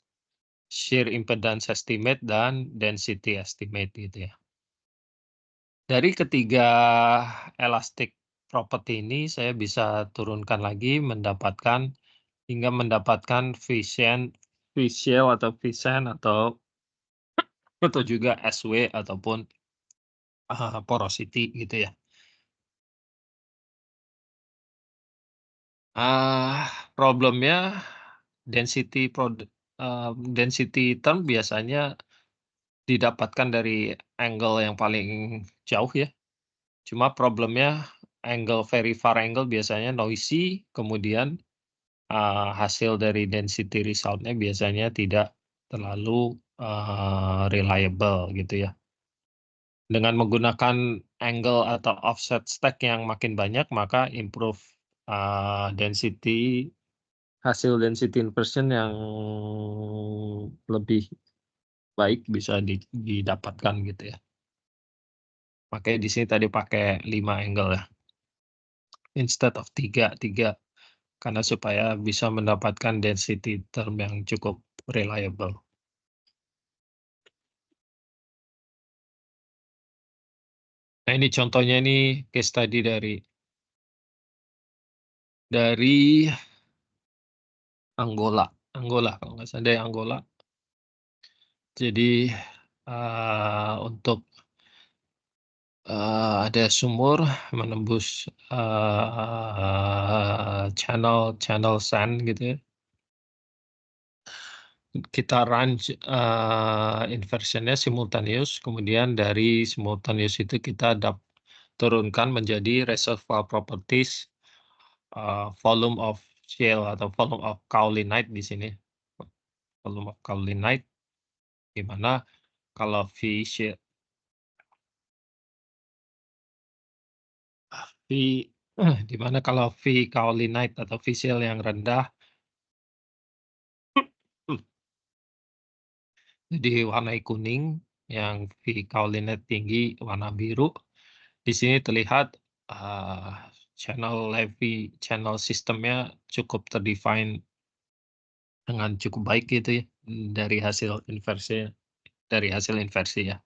[SPEAKER 1] shear impedance estimate, dan density estimate gitu ya. Dari ketiga elastic property ini saya bisa turunkan lagi hingga mendapatkan Vishell atau Visen atau juga SW ataupun, porosity gitu ya. Problemnya density term biasanya didapatkan dari angle yang paling jauh ya. Cuma problemnya angle very far angle biasanya noisy, kemudian, hasil dari density result-nya biasanya tidak terlalu, reliable gitu ya. Dengan menggunakan angle atau offset stack yang makin banyak, maka improve, density hasil density inversion yang lebih baik bisa didapatkan gitu ya. Makanya di sini tadi pakai 5 angle ya. Instead of 3 karena supaya bisa mendapatkan density term yang cukup reliable. Nah, ini contohnya ini case study dari Angola kalau nggak salah dari Angola. Jadi untuk ada sumur menembus channel sand gitu ya. Kita run inversionnya simultaneous, kemudian dari simultaneous itu kita turunkan menjadi reservoir properties volume of shale atau volume of kaolinite di sini. Volume of kaolinite, di mana kalau V shale di mana kalau V kaolinite atau V shale yang rendah jadi warna kuning, yang V kaolinite tinggi warna biru. Di sini terlihat channel sistemnya cukup terdefine dengan cukup baik gitu ya dari hasil inversi ya.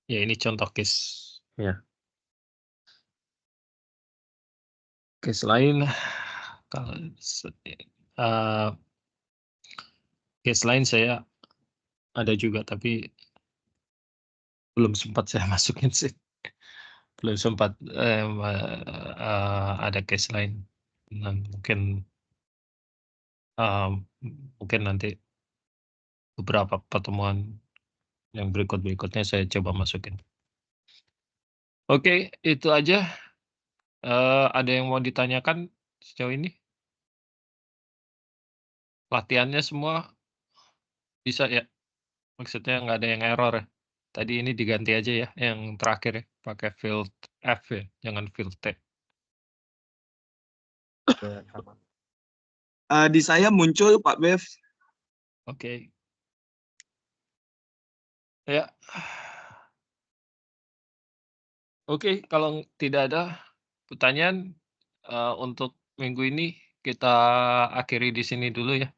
[SPEAKER 1] Ya ini contoh case ya. Case lain kalau case lain saya ada juga tapi belum sempat saya masukin sih. Belum sempat ada case lain. Nah, mungkin nanti beberapa pertemuan yang berikutnya saya coba masukin. Oke, itu aja. Ada yang mau ditanyakan sejauh ini? Latihannya semua bisa ya? Maksudnya nggak ada yang error ya? Tadi ini diganti aja ya, yang terakhir ya, pakai field F ya, jangan field T.
[SPEAKER 2] Di saya muncul Pak Bev.
[SPEAKER 1] Oke. Ya. Oke, kalau tidak ada pertanyaan untuk minggu ini kita akhiri di sini dulu ya.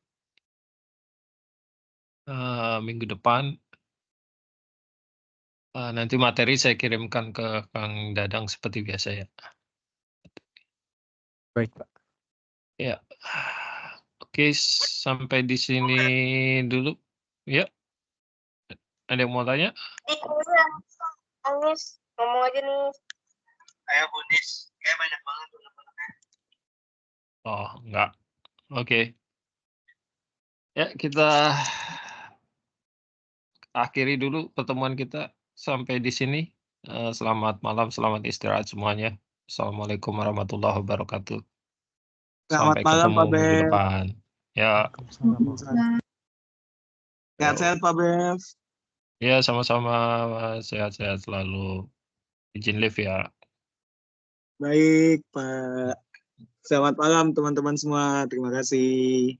[SPEAKER 1] Minggu depan nanti materi saya kirimkan ke Kang Dadang seperti biasa ya.
[SPEAKER 3] Baik, Pak.
[SPEAKER 1] Ya. Oke, sampai di sini dulu. Ya. Ada yang mau tanya?
[SPEAKER 4] Anis, ngomong aja nih.
[SPEAKER 2] Kayak Bunis, kayak banyak banget teman-teman.
[SPEAKER 1] Oh, enggak. Oke. Ya, kita akhiri dulu pertemuan kita sampai di sini. Selamat malam, selamat istirahat semuanya. Assalamualaikum warahmatullahi wabarakatuh.
[SPEAKER 2] Selamat
[SPEAKER 1] Sampai
[SPEAKER 2] malam,
[SPEAKER 1] ketemu
[SPEAKER 2] Pak
[SPEAKER 1] minggu
[SPEAKER 2] Bev.
[SPEAKER 1] depan. Ya,
[SPEAKER 2] Sehat-sehat Pak Bev.
[SPEAKER 1] ya sama-sama. Sehat-sehat selalu. Izin live ya.
[SPEAKER 2] Baik, Pak. Selamat malam teman-teman semua. Terima kasih.